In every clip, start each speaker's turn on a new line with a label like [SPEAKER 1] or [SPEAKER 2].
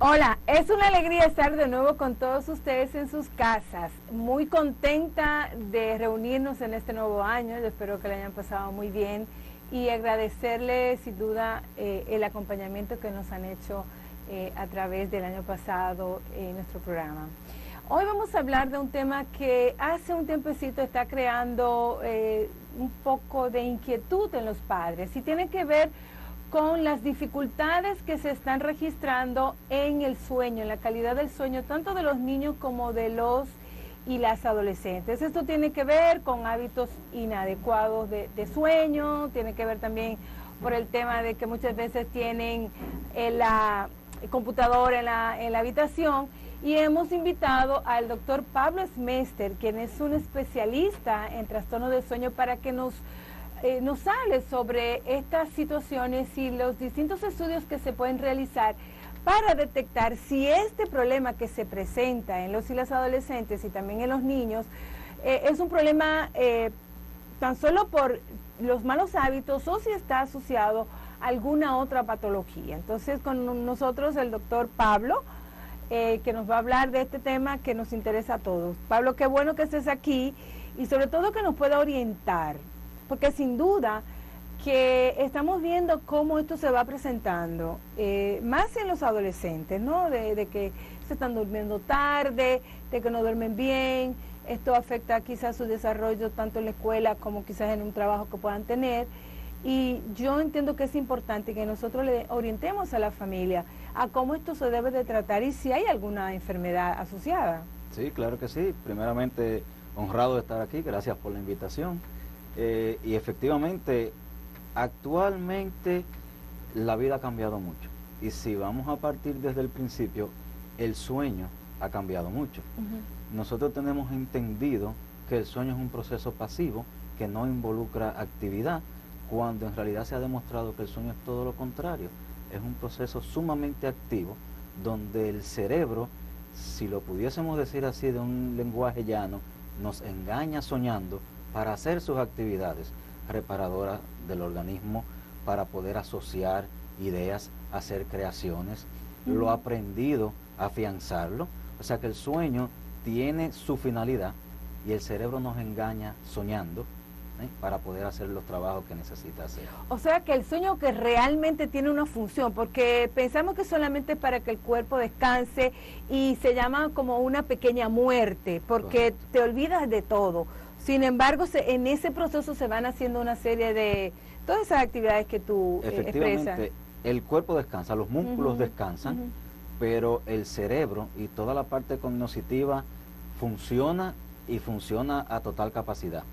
[SPEAKER 1] Hola, es una alegría estar de nuevo con todos ustedes en sus casas. Muy contenta de reunirnos en este nuevo año. Yo espero que lo hayan pasado muy bien y agradecerles sin duda el acompañamiento que nos han hecho a través del año pasado en nuestro programa. Hoy vamos a hablar de un tema que hace un tiempecito está creando un poco de inquietud en los padres y tiene que ver con las dificultades que se están registrando en el sueño, en la calidad del sueño, tanto de los niños como de los y las adolescentes. Esto tiene que ver con hábitos inadecuados de sueño, tiene que ver también por el tema de que muchas veces tienen la computadora en la habitación, y hemos invitado al doctor Pablo Smester, quien es un especialista en trastornos del sueño, para que nos hable sobre estas situaciones y los distintos estudios que se pueden realizar para detectar si este problema que se presenta en los y las adolescentes y también en los niños es un problema tan solo por los malos hábitos o si está asociado a alguna otra patología. Entonces, con nosotros el doctor Pablo, que nos va a hablar de este tema que nos interesa a todos. Pablo, qué bueno que estés aquí y sobre todo que nos pueda orientar, porque sin duda que estamos viendo cómo esto se va presentando, más en los adolescentes, ¿no? De que se están durmiendo tarde, de que no duermen bien. Esto afecta quizás su desarrollo tanto en la escuela como quizás en un trabajo que puedan tener. Y yo entiendo que es importante que nosotros le orientemos a la familia a cómo esto se debe de tratar y si hay alguna enfermedad asociada.
[SPEAKER 2] Sí, claro que sí. Primeramente, honrado de estar aquí, gracias por la invitación. Y efectivamente, actualmente la vida ha cambiado mucho. Y si vamos a partir desde el principio, el sueño ha cambiado mucho. Nosotros tenemos entendido que el sueño es un proceso pasivo que no involucra actividad, cuando en realidad se ha demostrado que el sueño es todo lo contrario. Es un proceso sumamente activo, donde el cerebro, si lo pudiésemos decir así de un lenguaje llano, nos engaña soñando para hacer sus actividades reparadoras del organismo, para poder asociar ideas, hacer creaciones, lo aprendido, afianzarlo. O sea que el sueño tiene su finalidad y el cerebro nos engaña soñando para poder hacer los trabajos que necesita hacer.
[SPEAKER 1] O sea que el sueño que realmente tiene una función, porque pensamos que solamente es para que el cuerpo descanse y se llama como una pequeña muerte, porque correcto, te olvidas de todo. Sin embargo, en ese proceso se van haciendo una serie de todas esas actividades que tú expresas.
[SPEAKER 2] El cuerpo descansa, los músculos descansan, pero el cerebro y toda la parte cognitiva funciona y funciona a total capacidad.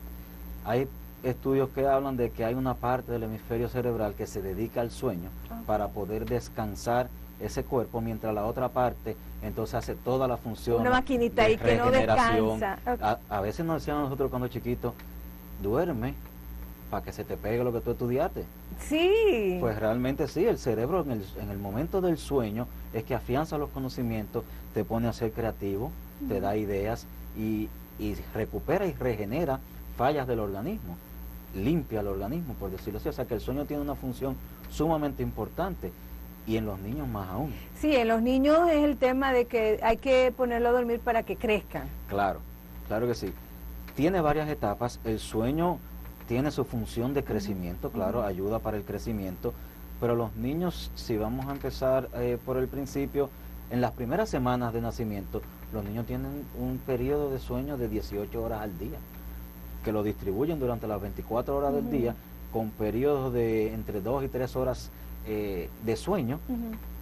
[SPEAKER 2] Hay estudios que hablan de que hay una parte del hemisferio cerebral que se dedica al sueño para poder descansar ese cuerpo, mientras la otra parte entonces hace toda la función.
[SPEAKER 1] Una maquinita ahí que no descansa.
[SPEAKER 2] A veces nos decían nosotros cuando chiquitos, duerme para que se te pegue lo que tú estudiaste.
[SPEAKER 1] Sí.
[SPEAKER 2] Pues realmente sí, el cerebro en el momento del sueño es que afianza los conocimientos, te pone a ser creativo, te da ideas y recupera y regenera fallas del organismo, limpia el organismo, por decirlo así. O sea que el sueño tiene una función sumamente importante, y en los niños más aún.
[SPEAKER 1] Sí, en los niños es el tema de que hay que ponerlo a dormir para que crezcan.
[SPEAKER 2] Claro, claro que sí. Tiene varias etapas. El sueño tiene su función de crecimiento, claro, ayuda para el crecimiento, pero los niños, si vamos a empezar por el principio, en las primeras semanas de nacimiento, los niños tienen un periodo de sueño de 18 horas al día, que lo distribuyen durante las 24 horas del día, con periodos de entre 2 y 3 horas de sueño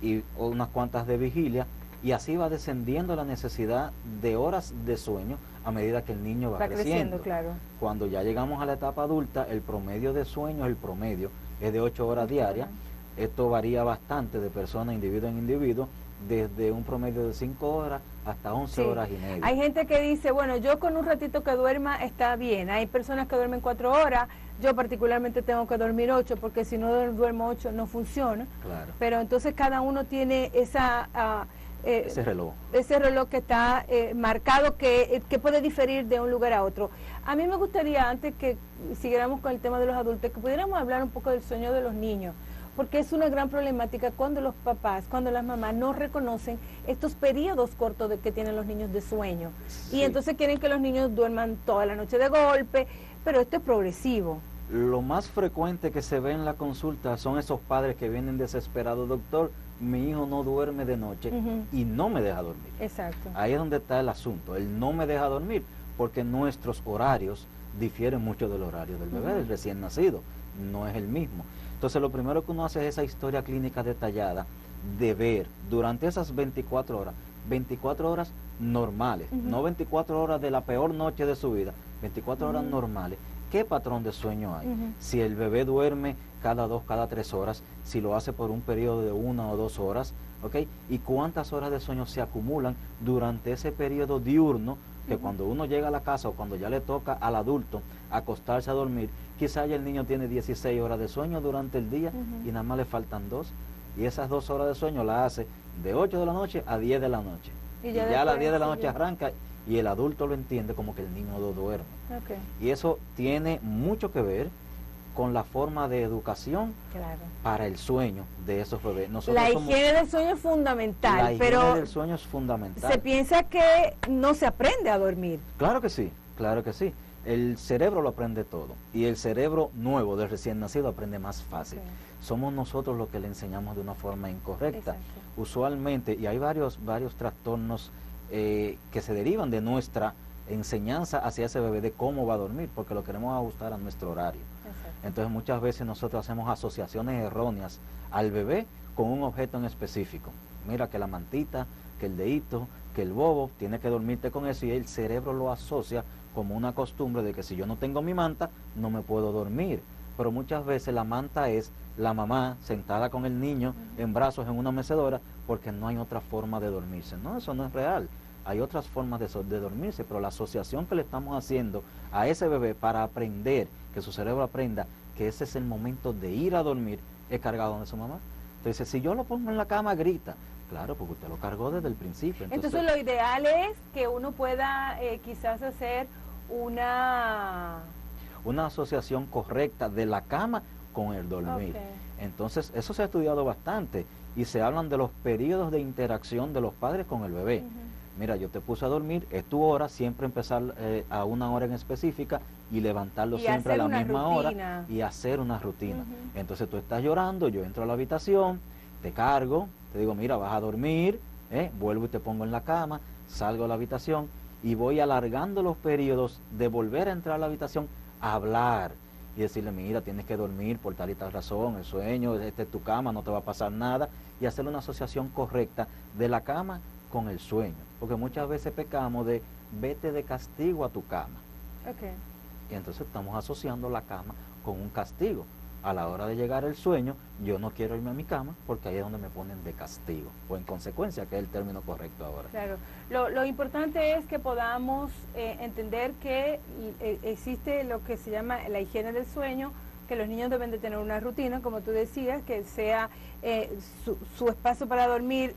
[SPEAKER 2] y unas cuantas de vigilia, y así va descendiendo la necesidad de horas de sueño a medida que el niño va creciendo.
[SPEAKER 1] Claro.
[SPEAKER 2] Cuando ya llegamos a la etapa adulta, el promedio de sueño, es de 8 horas diarias. Esto varía bastante de persona, individuo en individuo, desde un promedio de 5 horas hasta 11 horas y media.
[SPEAKER 1] Hay gente que dice, bueno, yo con un ratito que duerma está bien. Hay personas que duermen 4 horas, yo particularmente tengo que dormir 8, porque si no duermo 8 no funciona.
[SPEAKER 2] Claro.
[SPEAKER 1] Pero entonces cada uno tiene
[SPEAKER 2] ese reloj.
[SPEAKER 1] Ese reloj que está marcado, que puede diferir de un lugar a otro. A mí me gustaría, antes que siguiéramos con el tema de los adultos, que pudiéramos hablar un poco del sueño de los niños, porque es una gran problemática cuando los papás, cuando las mamás no reconocen estos periodos cortos que tienen los niños de sueño.
[SPEAKER 2] Sí.
[SPEAKER 1] Y entonces quieren que los niños duerman toda la noche de golpe, pero esto es progresivo.
[SPEAKER 2] Lo más frecuente que se ve en la consulta son esos padres que vienen desesperados, doctor, mi hijo no duerme de noche y no me deja dormir.
[SPEAKER 1] Exacto.
[SPEAKER 2] Ahí es donde está el asunto, él no me deja dormir, porque nuestros horarios difieren mucho del horario del bebé, del recién nacido, no es el mismo. Entonces lo primero que uno hace es esa historia clínica detallada de ver durante esas 24 horas normales, no 24 horas de la peor noche de su vida, 24 horas normales. ¿Qué patrón de sueño hay? Si el bebé duerme cada 2, cada 3 horas, si lo hace por un periodo de 1 o 2 horas, ¿ok? Y cuántas horas de sueño se acumulan durante ese periodo diurno, que cuando uno llega a la casa o cuando ya le toca al adulto acostarse a dormir, quizá ya el niño tiene 16 horas de sueño durante el día y nada más le faltan 2. Y esas 2 horas de sueño las hace de 8 de la noche a 10 de la noche. Y ya a las 10 de la noche arranca y el adulto lo entiende como que el niño no duerme. Y eso tiene mucho que ver con la forma de educación para el sueño de esos bebés.
[SPEAKER 1] La higiene del sueño es fundamental,
[SPEAKER 2] pero del sueño es fundamental.
[SPEAKER 1] Se piensa que no se aprende a dormir.
[SPEAKER 2] Claro que sí, claro que sí. El cerebro lo aprende todo y el cerebro nuevo del recién nacido aprende más fácil. Somos nosotros los que le enseñamos de una forma incorrecta. Usualmente, y hay varios trastornos que se derivan de nuestra enseñanza hacia ese bebé de cómo va a dormir, porque lo queremos ajustar a nuestro horario. Entonces muchas veces nosotros hacemos asociaciones erróneas al bebé con un objeto en específico. Mira que la mantita, que el dedito, que el bobo, tiene que dormirte con eso, y el cerebro lo asocia como una costumbre de que si yo no tengo mi manta, no me puedo dormir. Pero muchas veces la manta es la mamá sentada con el niño en brazos en una mecedora, porque no hay otra forma de dormirse. No, eso no es real. Hay otras formas de dormirse, pero la asociación que le estamos haciendo a ese bebé para aprender, que su cerebro aprenda que ese es el momento de ir a dormir, es cargado de su mamá. Entonces, si yo lo pongo en la cama, grita. Claro, porque usted lo cargó desde el principio.
[SPEAKER 1] Entonces lo ideal es que uno pueda quizás hacer una
[SPEAKER 2] asociación correcta de la cama con el dormir. Entonces, eso se ha estudiado bastante y se hablan de los periodos de interacción de los padres con el bebé. Mira, yo te puse a dormir, es tu hora, siempre empezar a una hora en específica y levantarlo siempre a la misma hora y hacer una rutina. Entonces tú estás llorando, yo entro a la habitación, te cargo, te digo, mira, vas a dormir, vuelvo y te pongo en la cama, salgo a la habitación y voy alargando los periodos de volver a entrar a la habitación a hablar y decirle, mira, tienes que dormir por tal y tal razón, el sueño, esta es tu cama, no te va a pasar nada, y hacer una asociación correcta de la cama con el sueño, porque muchas veces pecamos de vete de castigo a tu cama. Y entonces estamos asociando la cama con un castigo. A la hora de llegar el sueño, yo no quiero irme a mi cama porque ahí es donde me ponen de castigo, o en consecuencia, que es el término correcto ahora.
[SPEAKER 1] Claro, lo importante es que podamos entender que existe lo que se llama la higiene del sueño, que los niños deben de tener una rutina, como tú decías, que sea su espacio para dormir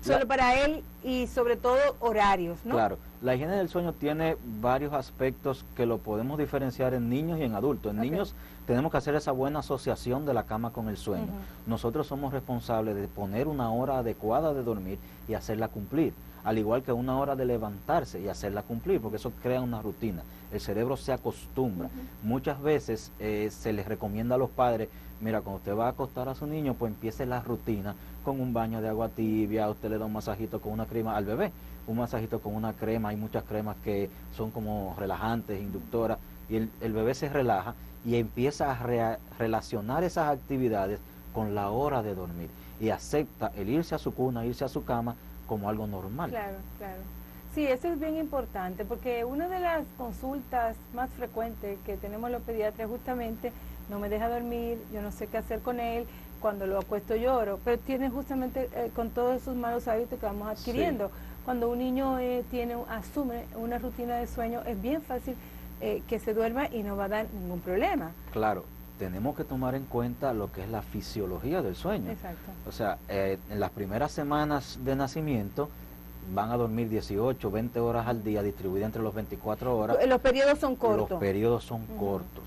[SPEAKER 1] solo para él y sobre todo horarios, ¿no?
[SPEAKER 2] Claro, la higiene del sueño tiene varios aspectos que lo podemos diferenciar en niños y en adultos. En niños tenemos que hacer esa buena asociación de la cama con el sueño. Nosotros somos responsables de poner una hora adecuada de dormir y hacerla cumplir, al igual que una hora de levantarse y hacerla cumplir, porque eso crea una rutina. El cerebro se acostumbra. Muchas veces se les recomienda a los padres, mira, cuando usted va a acostar a su niño, pues empiece la rutina con un baño de agua tibia, usted le da un masajito con una crema al bebé, un masajito con una crema, hay muchas cremas que son como relajantes, inductoras, y el bebé se relaja y empieza a relacionar esas actividades con la hora de dormir y acepta el irse a su cuna, irse a su cama como algo normal.
[SPEAKER 1] Claro, claro. Sí, eso es bien importante, porque una de las consultas más frecuentes que tenemos los pediatras justamente, no me deja dormir, yo no sé qué hacer con él, cuando lo acuesto lloro, pero tiene justamente con todos esos malos hábitos que vamos adquiriendo. Cuando un niño asume una rutina de sueño, es bien fácil que se duerma y no va a dar ningún problema.
[SPEAKER 2] Claro, tenemos que tomar en cuenta lo que es la fisiología del sueño.
[SPEAKER 1] Exacto.
[SPEAKER 2] O sea, en las primeras semanas de nacimiento van a dormir 18, 20 horas al día, distribuidas entre los 24 horas.
[SPEAKER 1] Los periodos son cortos.
[SPEAKER 2] Los periodos son cortos.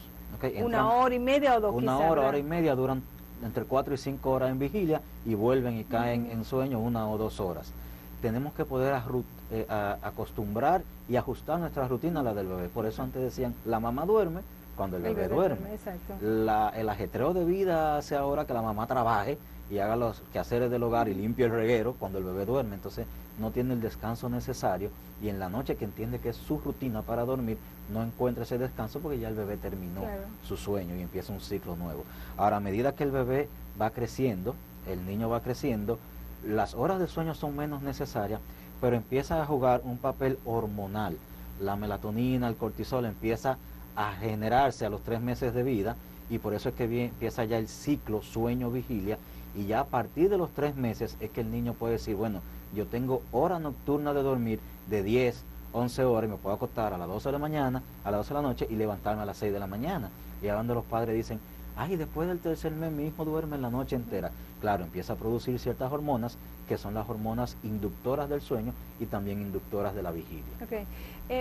[SPEAKER 1] Una hora y media o dos,
[SPEAKER 2] una
[SPEAKER 1] quizás,
[SPEAKER 2] hora y media duran entre 4 y 5 horas en vigilia y vuelven y caen en sueño 1 o 2 horas. Tenemos que poder acostumbrar y ajustar nuestra rutina a la del bebé. Por eso antes decían, la mamá duerme cuando el bebé duerme.
[SPEAKER 1] Exacto.
[SPEAKER 2] El ajetreo de vida hace ahora que la mamá trabaje y haga los quehaceres del hogar y limpie el reguero cuando el bebé duerme. Entonces no tiene el descanso necesario y en la noche, que entiende que es su rutina para dormir, no encuentra ese descanso porque ya el bebé terminó su sueño y empieza un ciclo nuevo. Ahora, a medida que el bebé va creciendo, el niño va creciendo, las horas de sueño son menos necesarias, pero empieza a jugar un papel hormonal. La melatonina, el cortisol empieza a generarse a los 3 meses de vida y por eso es que empieza ya el ciclo sueño-vigilia, y ya a partir de los 3 meses es que el niño puede decir, bueno, yo tengo hora nocturna de dormir de 10, 11 horas y me puedo acostar a las 12 de la mañana, a las 12 de la noche y levantarme a las 6 de la mañana. Y ahora donde los padres dicen, ay, después del 3er mes mi hijo duerme la noche entera. Claro, empieza a producir ciertas hormonas que son las hormonas inductoras del sueño y también inductoras de la vigilia.
[SPEAKER 1] Okay.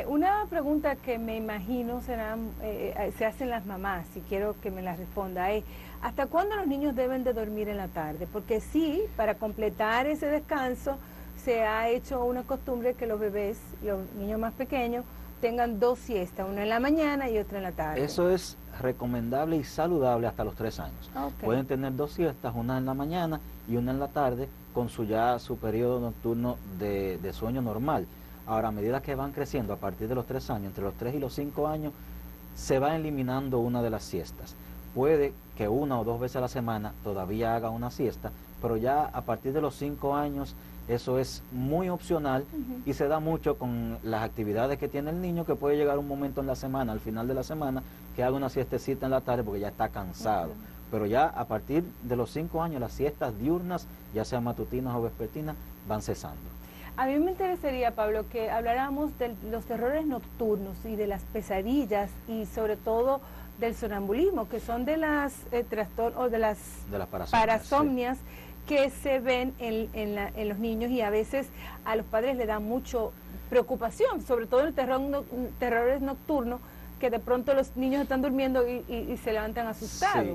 [SPEAKER 1] Una pregunta que me imagino se hacen las mamás, si quiero que me la responda, es ¿hasta cuándo los niños deben de dormir en la tarde? Porque sí, para completar ese descanso se ha hecho una costumbre que los bebés, los niños más pequeños, tengan 2 siestas, una en la mañana y otra en la tarde.
[SPEAKER 2] Eso es recomendable y saludable hasta los 3 años.
[SPEAKER 1] Okay.
[SPEAKER 2] Pueden tener 2 siestas, una en la mañana y una en la tarde, con su periodo nocturno de sueño normal. Ahora, a medida que van creciendo, a partir de los 3 años, entre los 3 y los 5 años, se va eliminando una de las siestas. Puede que 1 o 2 veces a la semana todavía haga una siesta, pero ya a partir de los 5 años eso es muy opcional y se da mucho con las actividades que tiene el niño, que puede llegar un momento en la semana, al final de la semana, que haga una siestecita en la tarde porque ya está cansado. Pero ya a partir de los 5 años las siestas diurnas, ya sean matutinas o vespertinas, van cesando.
[SPEAKER 1] A mí me interesaría, Pablo, que habláramos de los terrores nocturnos y de las pesadillas y sobre todo del sonambulismo, que son de las trastornos o de las parasomnias, sí, que se ven en los niños, y a veces a los padres le da mucho preocupación, sobre todo el terrores nocturnos, que de pronto los niños están durmiendo y se levantan asustados.
[SPEAKER 2] Sí.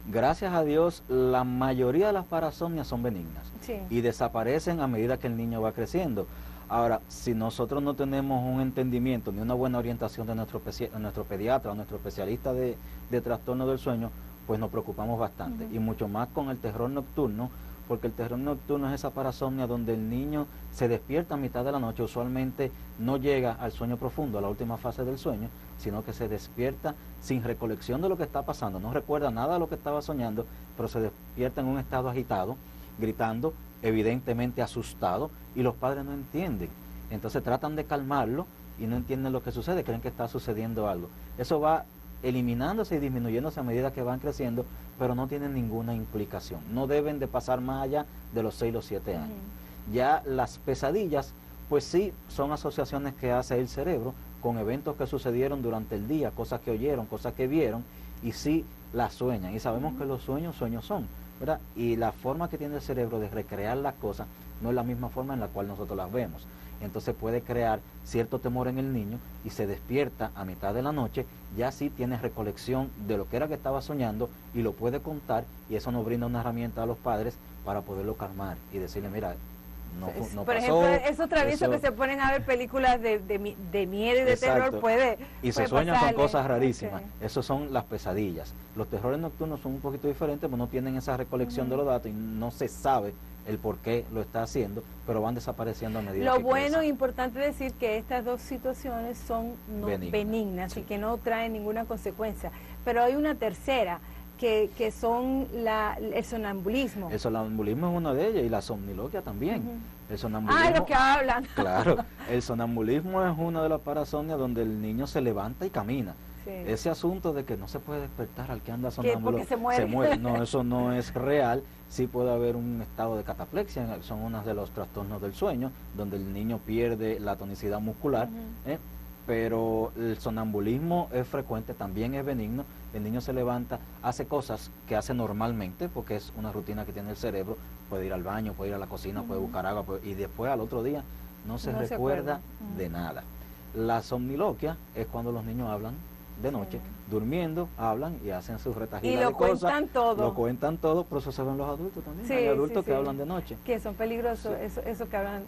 [SPEAKER 2] Gracias a Dios, la mayoría de las parasomnias son benignas, sí, y desaparecen a medida que el niño va creciendo. Ahora, si nosotros no tenemos un entendimiento ni una buena orientación de nuestro pediatra o nuestro especialista de trastorno del sueño, pues nos preocupamos bastante, y mucho más con el terror nocturno, porque el terror nocturno es esa parasomnia donde el niño se despierta a mitad de la noche, usualmente no llega al sueño profundo, a la última fase del sueño, sino que se despierta sin recolección de lo que está pasando, no recuerda nada de lo que estaba soñando, pero se despierta en un estado agitado, gritando, evidentemente asustado, y los padres no entienden. Entonces tratan de calmarlo y no entienden lo que sucede, creen que está sucediendo algo. Eso va eliminándose y disminuyéndose a medida que van creciendo, pero no tienen ninguna implicación. No deben de pasar más allá de los 6 o 7 años. Ya las pesadillas, pues sí, son asociaciones que hace el cerebro con eventos que sucedieron durante el día, cosas que oyeron, cosas que vieron, y sí las sueñan. Y sabemos que los sueños son, ¿verdad? Y la forma que tiene el cerebro de recrear las cosas no es la misma forma en la cual nosotros las vemos. Entonces puede crear cierto temor en el niño y se despierta a mitad de la noche, ya sí tiene recolección de lo que era que estaba soñando y lo puede contar, y eso nos brinda una herramienta a los padres para poderlo calmar y decirle, mira, no
[SPEAKER 1] por pasó, ejemplo, esos traviesos que se ponen a ver películas de miedo y de terror
[SPEAKER 2] y se sueñan con cosas rarísimas. Esas son las pesadillas. Los terrores nocturnos son un poquito diferentes, pues no tienen esa recolección de los datos y no se sabe el por qué lo está haciendo, pero van desapareciendo a medida que
[SPEAKER 1] Lo bueno
[SPEAKER 2] crecen.
[SPEAKER 1] e importante decir que estas dos situaciones son benignas, sí, y que no traen ninguna consecuencia. Pero hay una tercera, que son el sonambulismo.
[SPEAKER 2] El sonambulismo es una de ellas, y la somniloquia también. El sonambulismo,
[SPEAKER 1] lo que hablan.
[SPEAKER 2] Claro, el sonambulismo es una de las parasomnias donde el niño se levanta y camina. Sí. Ese asunto de que no se puede despertar al que anda sonámbulo,
[SPEAKER 1] porque se muere.
[SPEAKER 2] No, eso no es real. Sí puede haber un estado de cataplexia, son unos de los trastornos del sueño, donde el niño pierde la tonicidad muscular, pero el sonambulismo es frecuente, también es benigno. El niño se levanta, hace cosas que hace normalmente, porque es una rutina que tiene el cerebro, puede ir al baño, puede ir a la cocina, puede buscar agua, y después al otro día no se recuerda de nada. La somniloquia es cuando los niños hablan de noche, durmiendo, hablan y hacen sus retajilas
[SPEAKER 1] y lo
[SPEAKER 2] de cosas.
[SPEAKER 1] cuentan todo.
[SPEAKER 2] Lo cuentan todo, pero eso se ven los adultos también. Hay adultos que hablan de noche.
[SPEAKER 1] Que son peligrosos, eso que hablan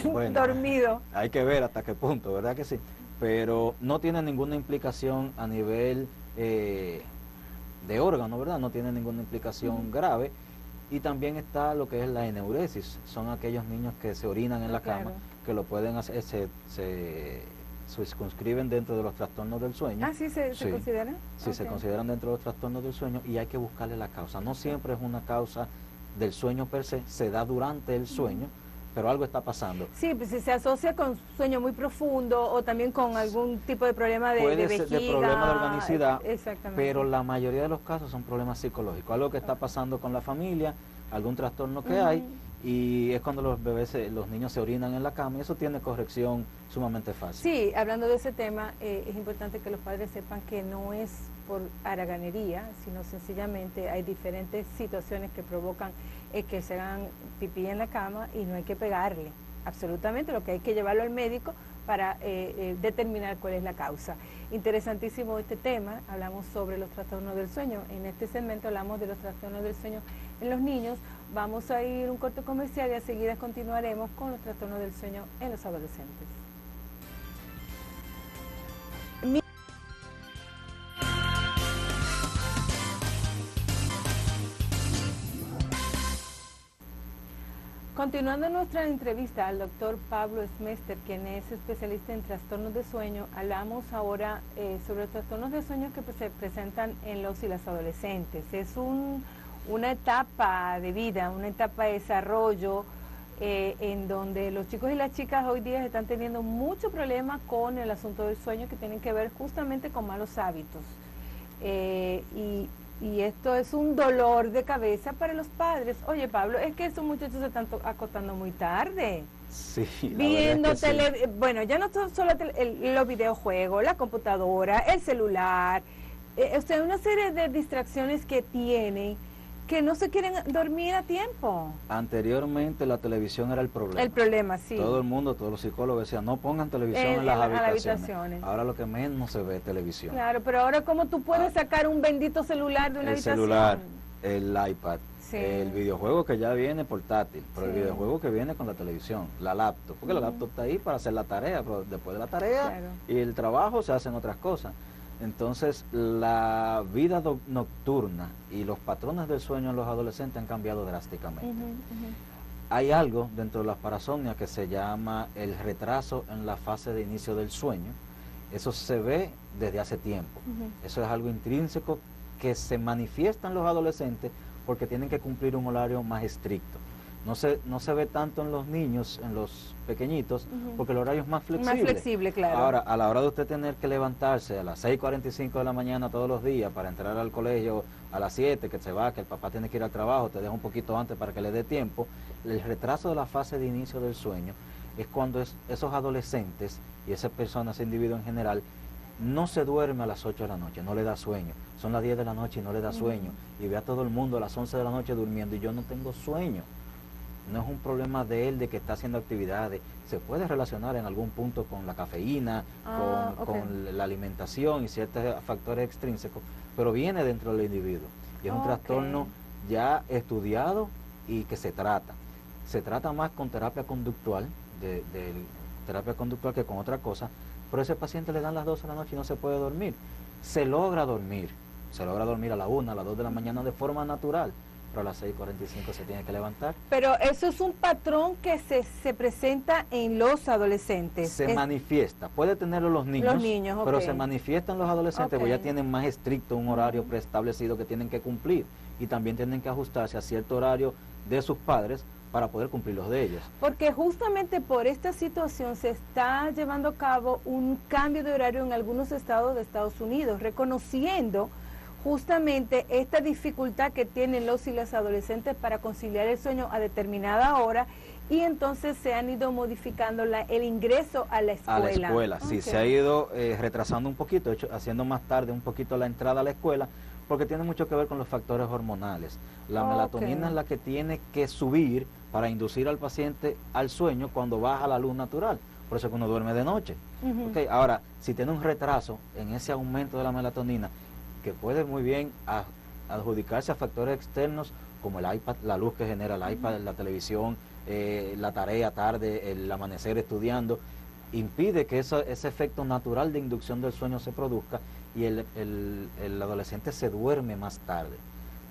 [SPEAKER 2] bueno,
[SPEAKER 1] dormido.
[SPEAKER 2] Hay que ver hasta qué punto, ¿verdad que sí? Pero no tiene ninguna implicación a nivel de órgano, ¿verdad? No tiene ninguna implicación grave. Y también está lo que es la eneuresis, son aquellos niños que se orinan en la cama, que lo pueden hacer, se circunscriben dentro de los trastornos del sueño.
[SPEAKER 1] Ah, sí, se consideran.
[SPEAKER 2] Sí, se consideran dentro de los trastornos del sueño y hay que buscarle la causa. No siempre es una causa del sueño per se da durante el sueño, pero algo está pasando.
[SPEAKER 1] Sí, pues si se asocia con sueño muy profundo o también con algún tipo de problema de vejiga.
[SPEAKER 2] Puede ser de problema de organicidad,
[SPEAKER 1] exactamente,
[SPEAKER 2] pero la mayoría de los casos son problemas psicológicos, algo que está pasando con la familia, algún trastorno que hay, y es cuando los bebés, los niños se orinan en la cama y eso tiene corrección sumamente fácil.
[SPEAKER 1] Sí, hablando de ese tema, es importante que los padres sepan que no es por haraganería, sino sencillamente hay diferentes situaciones que provocan que se hagan pipí en la cama y no hay que pegarle, absolutamente, lo que hay que llevarlo al médico para determinar cuál es la causa. Interesantísimo este tema, hablamos sobre los trastornos del sueño, en este segmento hablamos de los trastornos del sueño en los niños, vamos a ir a un corte comercial y enseguida continuaremos con los trastornos del sueño en los adolescentes. Continuando nuestra entrevista al doctor Pablo Smester, quien es especialista en trastornos de sueño, hablamos ahora sobre los trastornos de sueño que se presentan en los y las adolescentes. Es una etapa de vida, una etapa de desarrollo en donde los chicos y las chicas hoy día están teniendo mucho problema con el asunto del sueño que tienen que ver justamente con malos hábitos. Y esto es un dolor de cabeza para los padres. Oye, Pablo, es que estos muchachos se están acostando muy tarde.
[SPEAKER 2] Sí,
[SPEAKER 1] viendo
[SPEAKER 2] es que sí.
[SPEAKER 1] Bueno, ya no solo los videojuegos, la computadora, el celular, o sea, una serie de distracciones que tienen que no se quieren dormir a tiempo.
[SPEAKER 2] Anteriormente la televisión era el problema.
[SPEAKER 1] El problema, sí.
[SPEAKER 2] Todo el mundo, todos los psicólogos decían, no pongan televisión en las habitaciones. Ahora lo que menos se ve televisión.
[SPEAKER 1] Claro, pero ahora ¿cómo tú puedes sacar un bendito celular de una habitación?
[SPEAKER 2] El celular, el iPad,
[SPEAKER 1] sí.
[SPEAKER 2] El videojuego que ya viene portátil, pero el videojuego que viene con la televisión, la laptop, porque la laptop está ahí para hacer la tarea, pero después de la tarea y el trabajo se hacen otras cosas. Entonces, la vida nocturna y los patrones del sueño en los adolescentes han cambiado drásticamente. Hay algo dentro de las parasomnias que se llama el retraso en la fase de inicio del sueño. Eso se ve desde hace tiempo. Eso es algo intrínseco que se manifiesta en los adolescentes porque tienen que cumplir un horario más estricto. No se ve tanto en los niños, en los pequeñitos, porque el horario es más flexible.
[SPEAKER 1] Más flexible, claro.
[SPEAKER 2] Ahora, a la hora de usted tener que levantarse a las 6:45 de la mañana todos los días para entrar al colegio a las 7, que se va, que el papá tiene que ir al trabajo, te deja un poquito antes para que le dé tiempo, el retraso de la fase de inicio del sueño es cuando esos adolescentes y esas personas, ese individuo en general, no se duerme a las 8 de la noche, no le da sueño. Son las 10 de la noche y no le da sueño. Y ve a todo el mundo a las 11 de la noche durmiendo y yo no tengo sueño. No es un problema de él de que está haciendo actividades, se puede relacionar en algún punto con la cafeína, con la alimentación y ciertos factores extrínsecos, pero viene dentro del individuo y es un trastorno ya estudiado y que se trata más con terapia conductual, terapia conductual que con otra cosa, pero a ese paciente le dan las 12 de la noche y no se puede dormir, se logra dormir a la 1, a las 2 de la mañana de forma natural, pero a las 6:45 se tiene que levantar.
[SPEAKER 1] Pero eso es un patrón que se presenta en los adolescentes.
[SPEAKER 2] Se manifiesta, puede tenerlo los niños, pero se manifiesta en los adolescentes porque ya tienen más estricto un horario preestablecido que tienen que cumplir y también tienen que ajustarse a cierto horario de sus padres para poder cumplir los de ellos.
[SPEAKER 1] Porque justamente por esta situación se está llevando a cabo un cambio de horario en algunos estados de Estados Unidos, reconociendo justamente esta dificultad que tienen los y las adolescentes para conciliar el sueño a determinada hora y entonces se han ido modificando el ingreso a la escuela.
[SPEAKER 2] A la escuela, sí, se ha ido retrasando un poquito, haciendo más tarde un poquito la entrada a la escuela, porque tiene mucho que ver con los factores hormonales. La melatonina es la que tiene que subir para inducir al paciente al sueño cuando baja la luz natural, por eso es que uno duerme de noche. Okay. Ahora, si tiene un retraso en ese aumento de la melatonina, que puede muy bien adjudicarse a factores externos como el iPad, la luz que genera el iPad, la televisión, la tarea tarde, el amanecer estudiando, impide que ese efecto natural de inducción del sueño se produzca y el adolescente se duerme más tarde.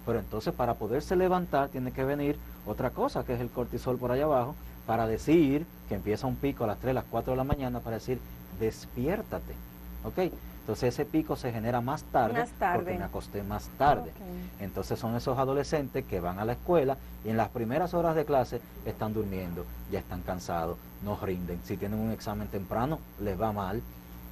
[SPEAKER 2] Pero entonces para poderse levantar tiene que venir otra cosa, que es el cortisol por allá abajo, para decir que empieza un pico a las 3, las 4 de la mañana, para decir, despiértate, ¿ok? Entonces ese pico se genera más tarde porque me acosté más tarde. Entonces son esos adolescentes que van a la escuela y en las primeras horas de clase están durmiendo, ya están cansados, no rinden. Si tienen un examen temprano, les va mal.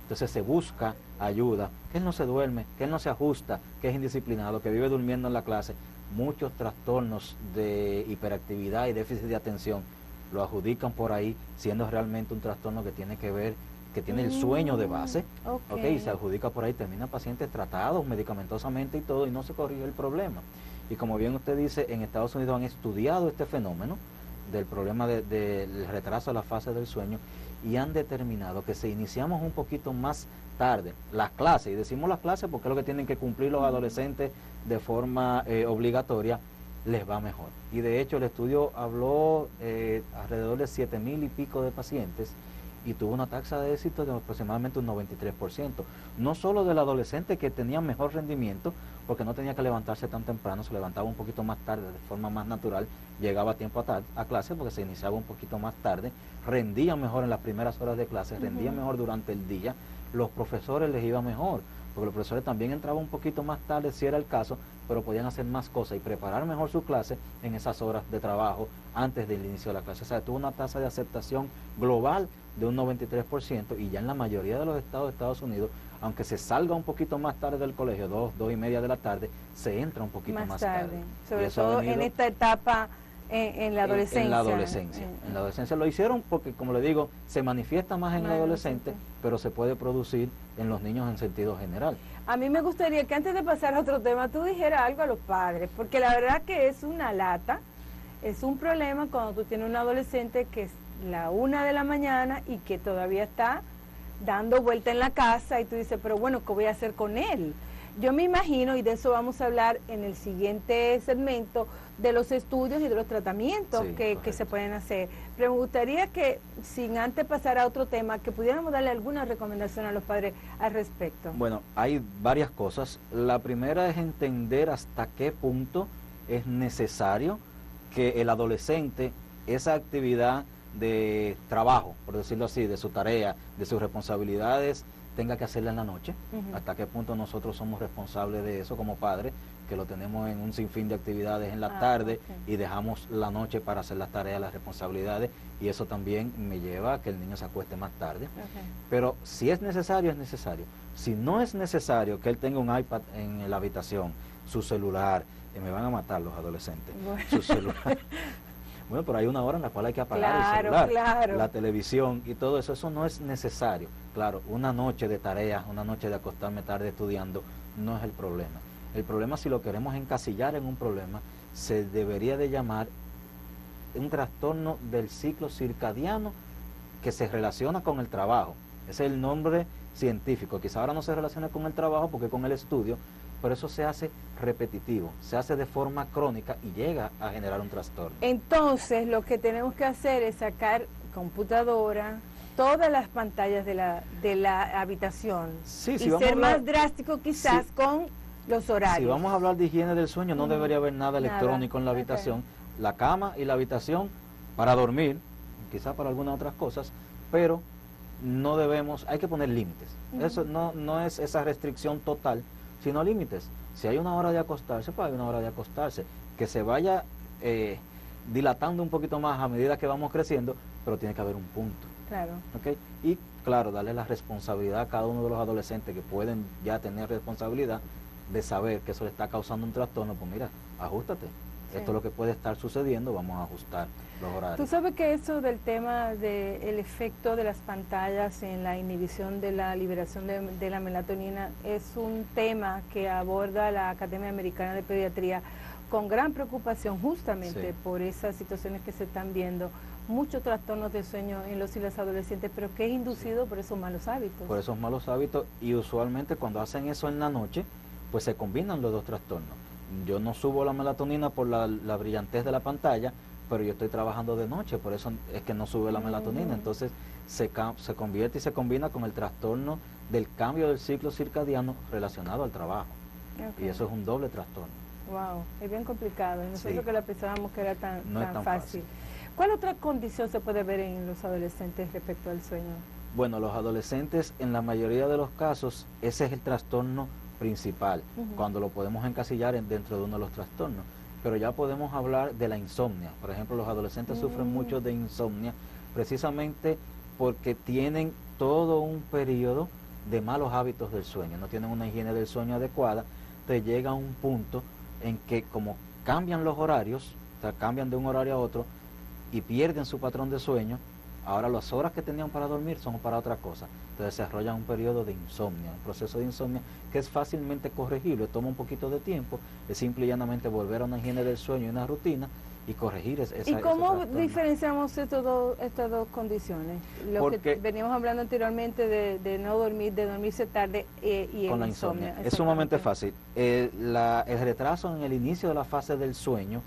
[SPEAKER 2] Entonces se busca ayuda, que él no se duerme, que él no se ajusta, que es indisciplinado, que vive durmiendo en la clase. Muchos trastornos de hiperactividad y déficit de atención lo adjudican por ahí, siendo realmente un trastorno que tiene que ver, que tiene el sueño de base, y se adjudica por ahí, terminan pacientes tratados medicamentosamente y todo, y no se corrige el problema. Y como bien usted dice, en Estados Unidos han estudiado este fenómeno del problema del retraso de la fase del sueño, y han determinado que si iniciamos un poquito más tarde las clases, y decimos las clases porque es lo que tienen que cumplir los adolescentes de forma obligatoria, les va mejor. Y de hecho el estudio habló alrededor de 7,000 y pico de pacientes y tuvo una tasa de éxito de aproximadamente un 93%. No solo del adolescente que tenía mejor rendimiento, porque no tenía que levantarse tan temprano, se levantaba un poquito más tarde de forma más natural, llegaba a tiempo a clase porque se iniciaba un poquito más tarde, rendía mejor en las primeras horas de clase, rendía mejor durante el día, los profesores les iba mejor, porque los profesores también entraban un poquito más tarde si era el caso, pero podían hacer más cosas y preparar mejor su clase en esas horas de trabajo antes del inicio de la clase. O sea, tuvo una tasa de aceptación global de un 93%, y ya en la mayoría de los estados de Estados Unidos, aunque se salga un poquito más tarde del colegio, 2:30 de la tarde, se entra un poquito más tarde.
[SPEAKER 1] Sobre todo en esta etapa en la adolescencia.
[SPEAKER 2] En la adolescencia. En la adolescencia lo hicieron porque, como le digo, se manifiesta más en el adolescente, pero se puede producir en los niños en sentido general.
[SPEAKER 1] A mí me gustaría que antes de pasar a otro tema, tú dijeras algo a los padres, porque la verdad que es una lata, es un problema cuando tú tienes un adolescente que es la 1 de la mañana y que todavía está dando vuelta en la casa y tú dices, pero bueno, ¿qué voy a hacer con él? Yo me imagino, y de eso vamos a hablar en el siguiente segmento, de los estudios y de los tratamientos que se pueden hacer. Pero me gustaría que, sin antes pasar a otro tema, que pudiéramos darle alguna recomendación a los padres al respecto.
[SPEAKER 2] Bueno, hay varias cosas. La primera es entender hasta qué punto es necesario que el adolescente, esa actividad de trabajo, por decirlo así, de su tarea, de sus responsabilidades, tenga que hacerla en la noche. Hasta qué punto nosotros somos responsables de eso como padres, que lo tenemos en un sinfín de actividades en la tarde y dejamos la noche para hacer las tareas, las responsabilidades, y eso también me lleva a que el niño se acueste más tarde. Pero si es necesario, es necesario. Si no es necesario que él tenga un iPad en la habitación, su celular, me van a matar los adolescentes, su celular. Bueno, pero hay una hora en la cual hay que apagar el celular, la televisión y todo eso, eso no es necesario. Claro, una noche de tareas, una noche de acostarme tarde estudiando, no es el problema. El problema, si lo queremos encasillar en un problema, se debería de llamar un trastorno del ciclo circadiano que se relaciona con el trabajo. Ese es el nombre científico. Quizá ahora no se relaciona con el trabajo porque con el estudio, pero eso se hace repetitivo, se hace de forma crónica y llega a generar un trastorno.
[SPEAKER 1] Entonces, lo que tenemos que hacer es sacar computadora, todas las pantallas de la habitación, y ser más drástico quizás con los horarios.
[SPEAKER 2] Si vamos a hablar de higiene del sueño, no debería haber nada electrónico en la habitación. La cama y la habitación para dormir, quizás para algunas otras cosas, pero no debemos, hay que poner límites. Eso no es esa restricción total, sino límites. Si hay una hora de acostarse, pues hay una hora de acostarse. Que se vaya dilatando un poquito más a medida que vamos creciendo, pero tiene que haber un punto.
[SPEAKER 1] Claro.
[SPEAKER 2] ¿Okay? Y claro, darle la responsabilidad a cada uno de los adolescentes que pueden ya tener responsabilidad de saber que eso le está causando un trastorno. Pues mira, ajustate. Esto es lo que puede estar sucediendo, vamos a ajustar los horarios.
[SPEAKER 1] Tú sabes que eso del tema del efecto de las pantallas en la inhibición de la liberación de la melatonina es un tema que aborda la Academia Americana de Pediatría, con gran preocupación justamente
[SPEAKER 2] Sí.
[SPEAKER 1] por esas situaciones que se están viendo, muchos trastornos de sueño en los y las adolescentes, pero que es inducido por esos malos hábitos.
[SPEAKER 2] Por esos malos hábitos, y usualmente cuando hacen eso en la noche, pues se combinan los dos trastornos. Yo no subo la melatonina por la brillantez de la pantalla, pero yo estoy trabajando de noche, por eso es que no sube la melatonina. Entonces se convierte y se combina con el trastorno del cambio del ciclo circadiano relacionado al trabajo.
[SPEAKER 1] Okay.
[SPEAKER 2] Y eso es un doble trastorno.
[SPEAKER 1] Wow, es bien complicado. Y nosotros
[SPEAKER 2] Sí.
[SPEAKER 1] que la pensábamos que era tan
[SPEAKER 2] No es tan
[SPEAKER 1] fácil. ¿Cuál otra condición se puede ver en los adolescentes respecto al sueño?
[SPEAKER 2] Bueno, los adolescentes, en la mayoría de los casos, ese es el trastorno principal, cuando lo podemos encasillar dentro de uno de los trastornos. Pero ya podemos hablar de la insomnia. Por ejemplo, los adolescentes sufren mucho de insomnia, precisamente porque tienen todo un periodo de malos hábitos del sueño, no tienen una higiene del sueño adecuada. Te llega a un punto en que, como cambian los horarios, o sea, cambian de un horario a otro y pierden su patrón de sueño, ahora las horas que tenían para dormir son para otra cosa. Entonces se desarrollan un periodo de insomnio, un proceso de insomnio que es fácilmente corregible, toma un poquito de tiempo, es simple y llanamente volver a una higiene del sueño y una rutina y corregir esa.
[SPEAKER 1] ¿Y cómo diferenciamos estas dos condiciones? Lo que veníamos hablando anteriormente de no dormir, de dormirse tarde y
[SPEAKER 2] con la insomnia. Es sumamente fácil. El retraso en el inicio de la fase del sueño,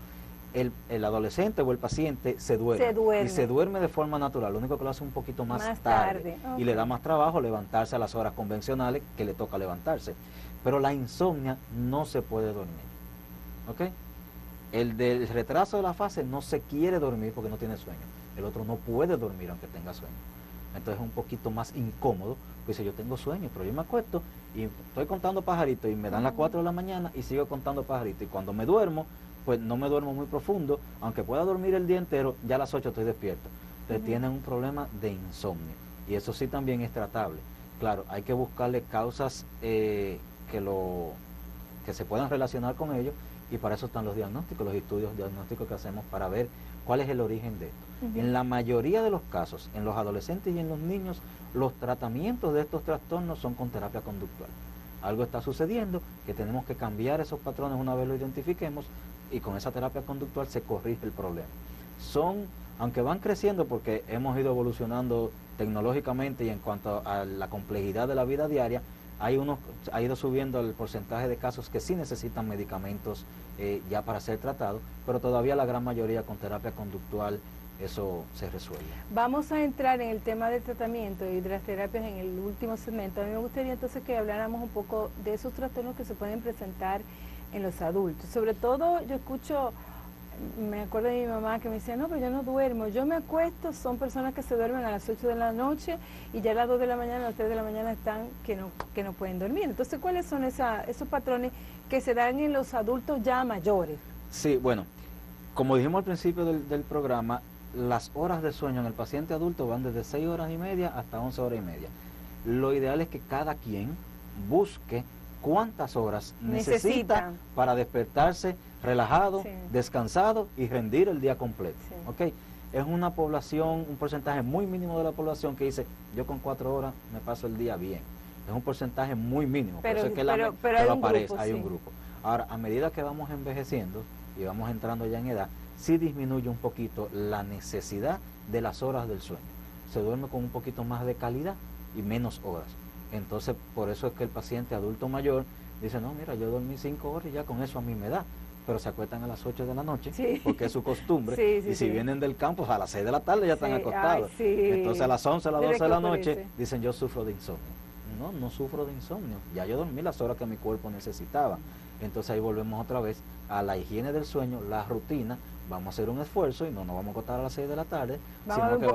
[SPEAKER 2] el adolescente o el paciente se duerme. Y se duerme de forma natural, lo único que lo hace un poquito más tarde. Y le da más trabajo levantarse a las horas convencionales que le toca levantarse. Pero la insomnia no se puede dormir. ¿Ok? El del retraso de la fase no se quiere dormir porque no tiene sueño. El otro no puede dormir aunque tenga sueño. Entonces es un poquito más incómodo, pues si yo tengo sueño, pero yo me acuesto y estoy contando pajaritos y me dan las 4 de la mañana y sigo contando pajaritos. Y cuando me duermo, pues no me duermo muy profundo, aunque pueda dormir el día entero, ya a las 8 estoy despierto. Entonces tienen un problema de insomnio y eso sí también es tratable. Claro, hay que buscarle causas que se puedan relacionar con ello, y para eso están los diagnósticos, los estudios diagnósticos que hacemos para ver cuál es el origen de esto. En la mayoría de los casos, en los adolescentes y en los niños, los tratamientos de estos trastornos son con terapia conductual. Algo está sucediendo que tenemos que cambiar esos patrones una vez lo identifiquemos, y con esa terapia conductual se corrige el problema. Aunque van creciendo porque hemos ido evolucionando tecnológicamente y en cuanto a la complejidad de la vida diaria, ha ido subiendo el porcentaje de casos que sí necesitan medicamentos ya para ser tratados, pero todavía la gran mayoría con terapia conductual eso se resuelve.
[SPEAKER 1] Vamos a entrar en el tema del tratamiento y de las terapias en el último segmento. A mí me gustaría entonces que habláramos un poco de esos trastornos que se pueden presentar en los adultos. Sobre todo yo me acuerdo de mi mamá que me decía, no, pero yo no duermo, yo me acuesto. Son personas que se duermen a las 8 de la noche y ya a las 2 de la mañana, a las 3 de la mañana están que no pueden dormir. Entonces, ¿cuáles son esos patrones que se dan en los adultos ya mayores?
[SPEAKER 2] Sí, bueno, como dijimos al principio del programa, las horas de sueño en el paciente adulto van desde 6 horas y media hasta 11 horas y media. Lo ideal es que cada quien busque cuántas horas necesita para despertarse relajado, descansado y rendir el día completo. ¿Okay? Es una población, un porcentaje muy mínimo de la población que dice, yo con 4 horas me paso el día bien. Es un porcentaje muy mínimo,
[SPEAKER 1] pero,
[SPEAKER 2] por eso es que hay un grupo. Ahora, a medida que vamos envejeciendo y vamos entrando ya en edad, sí disminuye un poquito la necesidad de las horas del sueño. Se duerme con un poquito más de calidad y menos horas. Entonces, por eso es que el paciente adulto mayor dice, no, mira, yo dormí 5 horas y ya con eso a mí me da. Pero se acuestan a las 8 de la noche, porque es su costumbre. Y si vienen del campo, a las 6 de la tarde ya están acostados. Entonces a las 11, a las 12 de la noche, dicen, yo sufro de insomnio. No sufro de insomnio. Ya yo dormí las horas que mi cuerpo necesitaba. Entonces ahí volvemos otra vez a la higiene del sueño, la rutina. Vamos a hacer un esfuerzo y no nos vamos a acostar a las 6 de la tarde, sino que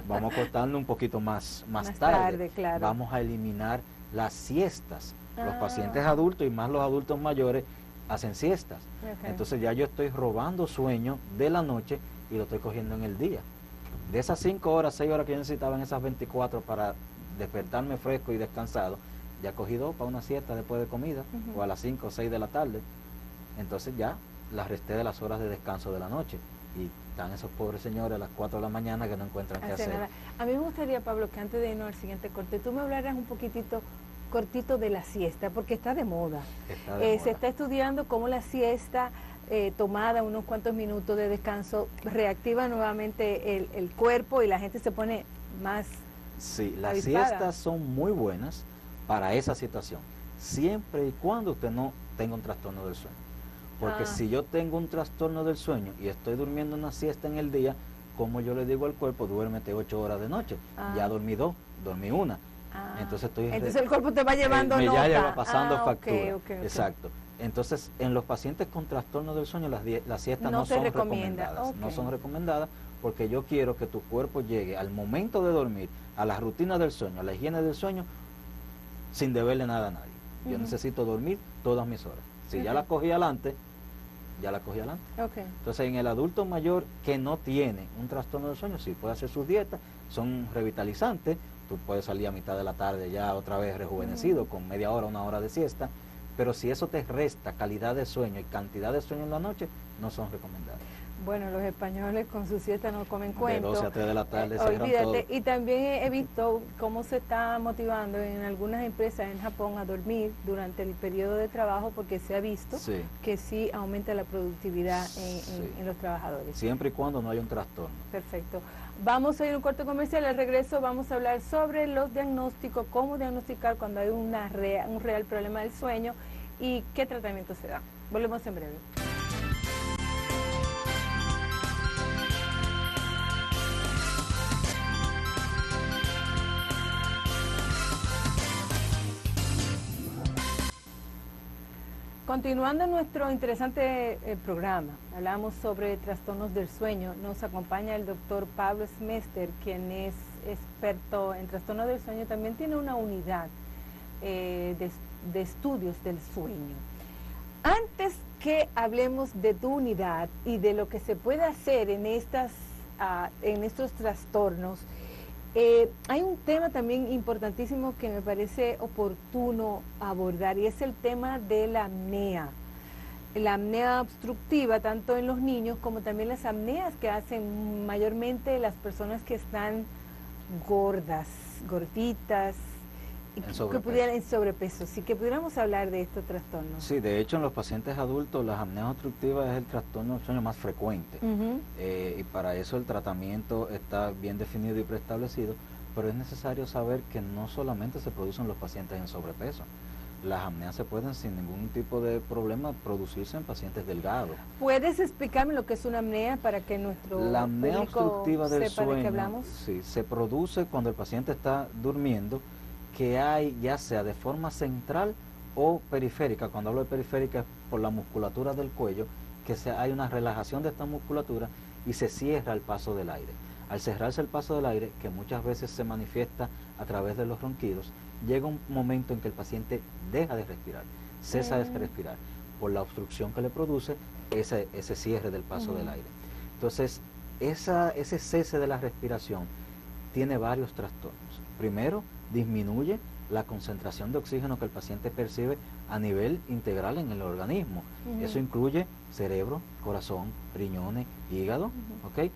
[SPEAKER 2] vamos a acostarnos un poquito más tarde.
[SPEAKER 1] Claro.
[SPEAKER 2] Vamos a eliminar las siestas. Los pacientes adultos y más los adultos mayores hacen siestas. Entonces ya yo estoy robando sueño de la noche y lo estoy cogiendo en el día. De esas 5 horas, 6 horas que yo necesitaba en esas 24 para despertarme fresco y descansado, ya cogí 2 para una siesta después de comida, o a las 5 o 6 de la tarde. Entonces ya las resté de las horas de descanso de la noche. Y están esos pobres señores a las 4 de la mañana que no encuentran qué hacer.
[SPEAKER 1] A mí me gustaría, Pablo, que antes de irnos al siguiente corte, tú me hablaras un poquitito cortito de la siesta, porque está de moda.
[SPEAKER 2] Está de moda.
[SPEAKER 1] Se está estudiando cómo la siesta tomada unos cuantos minutos de descanso reactiva nuevamente el cuerpo y la gente se pone más
[SPEAKER 2] Sí, las
[SPEAKER 1] avispada.
[SPEAKER 2] siestas son muy buenas para esa situación, siempre y cuando usted no tenga un trastorno del sueño. Porque si yo tengo un trastorno del sueño y estoy durmiendo una siesta en el día, como yo le digo al cuerpo, duérmete 8 horas de noche, ya dormí 2, dormí 1. Entonces
[SPEAKER 1] el cuerpo te va llevando
[SPEAKER 2] me
[SPEAKER 1] nota.
[SPEAKER 2] ya va pasando factura.
[SPEAKER 1] Okay.
[SPEAKER 2] Exacto. Entonces, en los pacientes con trastorno del sueño, las siestas
[SPEAKER 1] No
[SPEAKER 2] no
[SPEAKER 1] se
[SPEAKER 2] son
[SPEAKER 1] recomienda.
[SPEAKER 2] recomendadas. No son recomendadas porque yo quiero que tu cuerpo llegue al momento de dormir, a la rutina del sueño, a la higiene del sueño, sin deberle nada a nadie. Yo necesito dormir todas mis horas. Si ya la cogí adelante, ya la cogí adelante. Entonces, en el adulto mayor que no tiene un trastorno del sueño, sí puede hacer sus dietas, son revitalizantes. Tú puedes salir a mitad de la tarde ya otra vez rejuvenecido con media hora, 1 hora de siesta, pero si eso te resta calidad de sueño y cantidad de sueño en la noche, no son recomendadas.
[SPEAKER 1] Bueno, los españoles con su siesta no comen cuento.
[SPEAKER 2] De 12 a 3 de la tarde se
[SPEAKER 1] olvídate. Y también he visto cómo se está motivando en algunas empresas en Japón a dormir durante el periodo de trabajo, porque se ha visto que sí aumenta la productividad en los trabajadores.
[SPEAKER 2] Siempre y cuando no haya un trastorno.
[SPEAKER 1] Perfecto. Vamos a ir a un corte comercial. Al regreso vamos a hablar sobre los diagnósticos, cómo diagnosticar cuando hay un real problema del sueño y qué tratamiento se da. Volvemos en breve. Continuando nuestro interesante programa, hablamos sobre trastornos del sueño. Nos acompaña el doctor Pablo Smester, quien es experto en trastornos del sueño. También tiene una unidad de estudios del sueño. Antes que hablemos de tu unidad y de lo que se puede hacer en estos trastornos, hay un tema también importantísimo que me parece oportuno abordar, y es el tema de la apnea obstructiva, tanto en los niños como también las apneas que hacen mayormente las personas que están gorditas, que pudieran en sobrepeso. Sí, que pudiéramos hablar de estos trastornos.
[SPEAKER 2] Sí, de hecho en los pacientes adultos las apneas obstructivas es el trastorno del sueño más frecuente, y para eso el tratamiento está bien definido y preestablecido, pero es necesario saber que no solamente se producen los pacientes en sobrepeso. Las apneas se pueden sin ningún tipo de problema producirse en pacientes delgados.
[SPEAKER 1] ¿Puedes explicarme lo que es una apnea para que
[SPEAKER 2] La apnea obstructiva del
[SPEAKER 1] sepa
[SPEAKER 2] sueño,
[SPEAKER 1] de qué hablamos?
[SPEAKER 2] Sí, se produce cuando el paciente está durmiendo, que hay ya sea de forma central o periférica. Cuando hablo de periférica es por la musculatura del cuello, que hay una relajación de esta musculatura y se cierra el paso del aire. Al cerrarse el paso del aire, que muchas veces se manifiesta a través de los ronquidos, llega un momento en que el paciente deja de respirar, cesa de respirar, por la obstrucción que le produce ese cierre del paso del aire. Entonces, ese cese de la respiración tiene varios trastornos. Primero, disminuye la concentración de oxígeno que el paciente percibe a nivel integral en el organismo. Eso incluye cerebro, corazón, riñones, hígado, ¿ok?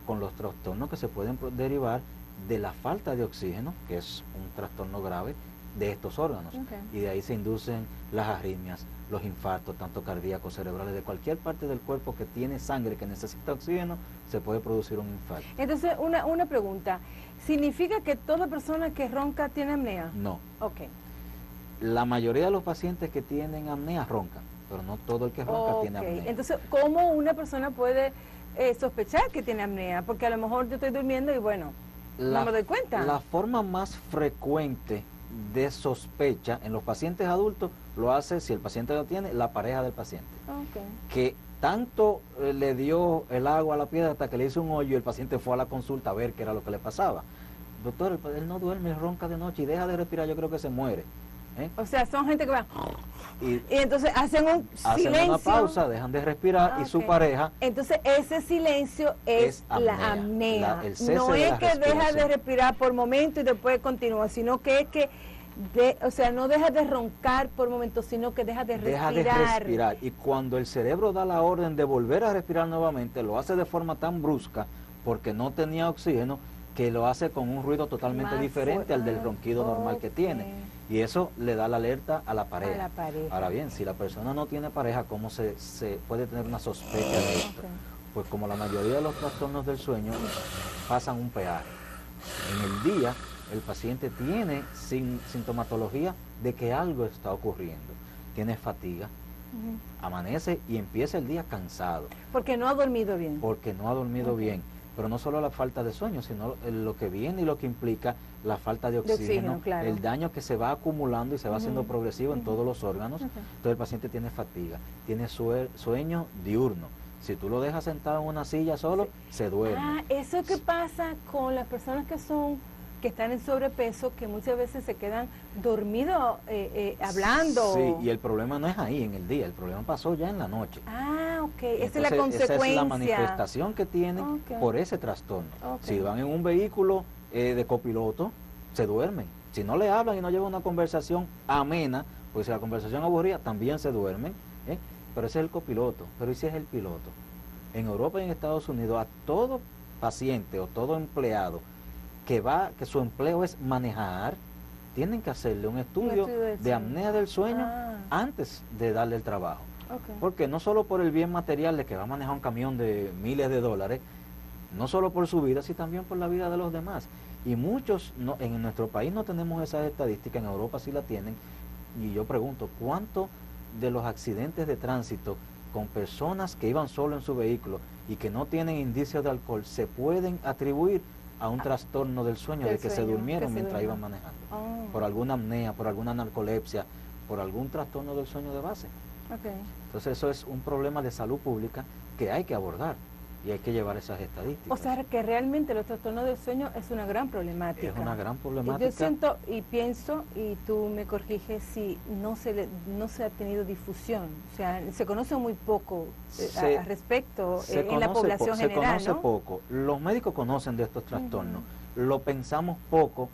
[SPEAKER 2] Con los trastornos que se pueden derivar de la falta de oxígeno, que es un trastorno grave de estos órganos. Y de ahí se inducen las arritmias, los infartos, tanto cardíacos, cerebrales, de cualquier parte del cuerpo que tiene sangre que necesita oxígeno, se puede producir un infarto.
[SPEAKER 1] Entonces, una pregunta. ¿Significa que toda persona que ronca tiene apnea?
[SPEAKER 2] No.
[SPEAKER 1] Ok.
[SPEAKER 2] La mayoría de los pacientes que tienen apnea roncan, pero no todo el que ronca tiene apnea.
[SPEAKER 1] Entonces, ¿cómo una persona puede sospechar que tiene apnea? Porque a lo mejor yo estoy durmiendo y bueno, no me doy cuenta.
[SPEAKER 2] La forma más frecuente de sospecha en los pacientes adultos lo hace, si el paciente lo tiene, la pareja del paciente. Que tanto le dio el agua a la piedra hasta que le hizo un hoyo y el paciente fue a la consulta a ver qué era lo que le pasaba. Doctor, él no duerme, ronca de noche y deja de respirar, yo creo que se muere.
[SPEAKER 1] O sea, son gente que va y entonces hacen un silencio.
[SPEAKER 2] Hacen una pausa, dejan de respirar y su pareja...
[SPEAKER 1] Entonces ese silencio es la apnea. No es que deja de respirar por momento y después continúa, sino que es que no deja de roncar por momentos, sino que deja de respirar.
[SPEAKER 2] Deja de respirar. Y cuando el cerebro da la orden de volver a respirar nuevamente, lo hace de forma tan brusca, porque no tenía oxígeno, que lo hace con un ruido totalmente diferente al del ronquido normal que tiene. Y eso le da la alerta a la pareja. Ahora bien, si la persona no tiene pareja, ¿cómo se puede tener una sospecha de esto? Pues como la mayoría de los trastornos del sueño pasan un peaje. En el día, el paciente tiene sintomatología de que algo está ocurriendo. Tiene fatiga, amanece y empieza el día cansado.
[SPEAKER 1] Porque no ha dormido bien.
[SPEAKER 2] Porque no ha dormido bien. Pero no solo la falta de sueño, sino lo que viene y lo que implica la falta de oxígeno, claro. El daño que se va acumulando y se va haciendo progresivo en todos los órganos. Entonces el paciente tiene fatiga, tiene sueño diurno. Si tú lo dejas sentado en una silla solo, se duerme.
[SPEAKER 1] Ah, eso que pasa con las personas que están en sobrepeso, que muchas veces se quedan dormidos hablando.
[SPEAKER 2] Sí, y el problema no es ahí en el día, el problema pasó ya en la noche.
[SPEAKER 1] Ah, ok, esa es la consecuencia.
[SPEAKER 2] Esa es la manifestación que tienen por ese trastorno. Si van en un vehículo de copiloto, se duermen. Si no le hablan y no llevan una conversación amena, pues si la conversación aburrida, también se duermen. Pero ese es el copiloto, pero ese es el piloto. En Europa y en Estados Unidos, a todo paciente o todo empleado que su empleo es manejar, tienen que hacerle un estudio de apnea del sueño antes de darle el trabajo. Porque no solo por el bien material de que va a manejar un camión de miles de dólares, no solo por su vida, sino también por la vida de los demás. Y muchos, en nuestro país no tenemos esas estadísticas, en Europa sí la tienen, y yo pregunto, ¿cuánto de los accidentes de tránsito con personas que iban solo en su vehículo y que no tienen indicios de alcohol se pueden atribuir a un trastorno del sueño, de que se durmieron mientras iban manejando? Por alguna apnea, por alguna narcolepsia, por algún trastorno del sueño de base. Entonces eso es un problema de salud pública que hay que abordar y hay que llevar esas estadísticas.
[SPEAKER 1] O sea que realmente los trastornos del sueño es una gran problemática.
[SPEAKER 2] Es una gran problemática.
[SPEAKER 1] Yo siento y pienso, y tú me corriges si no se ha tenido difusión, o sea, se conoce muy poco al respecto en la población general,
[SPEAKER 2] se conoce poco. Los médicos conocen de estos trastornos, lo pensamos poco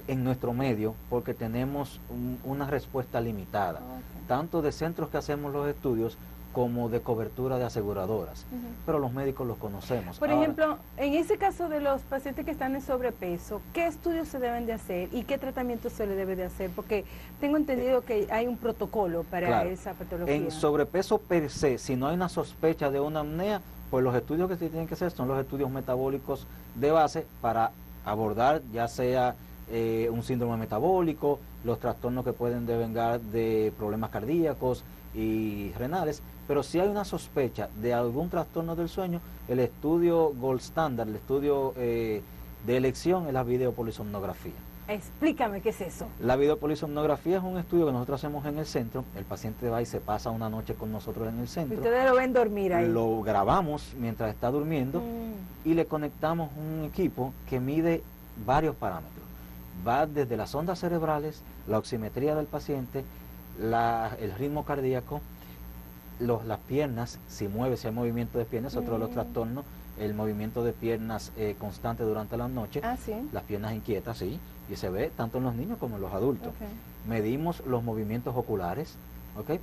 [SPEAKER 2] en nuestro medio porque tenemos una respuesta limitada, tanto de centros que hacemos los estudios como de cobertura de aseguradoras, pero los médicos los conocemos.
[SPEAKER 1] Por ejemplo, en ese caso de los pacientes que están en sobrepeso, ¿qué estudios se deben de hacer y qué tratamiento se le debe de hacer? Porque tengo entendido que hay un protocolo para esa patología.
[SPEAKER 2] En sobrepeso per se, si no hay una sospecha de una apnea, pues los estudios que se tienen que hacer son los estudios metabólicos de base para abordar ya sea un síndrome metabólico, los trastornos que pueden devengar de problemas cardíacos y renales, pero si hay una sospecha de algún trastorno del sueño, el estudio gold standard, el estudio de elección es la videopolisomnografía.
[SPEAKER 1] Explícame qué es eso.
[SPEAKER 2] La videopolisomnografía es un estudio que nosotros hacemos en el centro, el paciente va y se pasa una noche con nosotros en el centro.
[SPEAKER 1] Ustedes lo ven dormir ahí.
[SPEAKER 2] Lo grabamos mientras está durmiendo y le conectamos un equipo que mide varios parámetros. Va desde las ondas cerebrales, la oximetría del paciente, el ritmo cardíaco, las piernas, si hay movimiento de piernas, otro de los trastornos, el movimiento de piernas constante durante la noche, las piernas inquietas, sí, y se ve tanto en los niños como en los adultos. Medimos los movimientos oculares,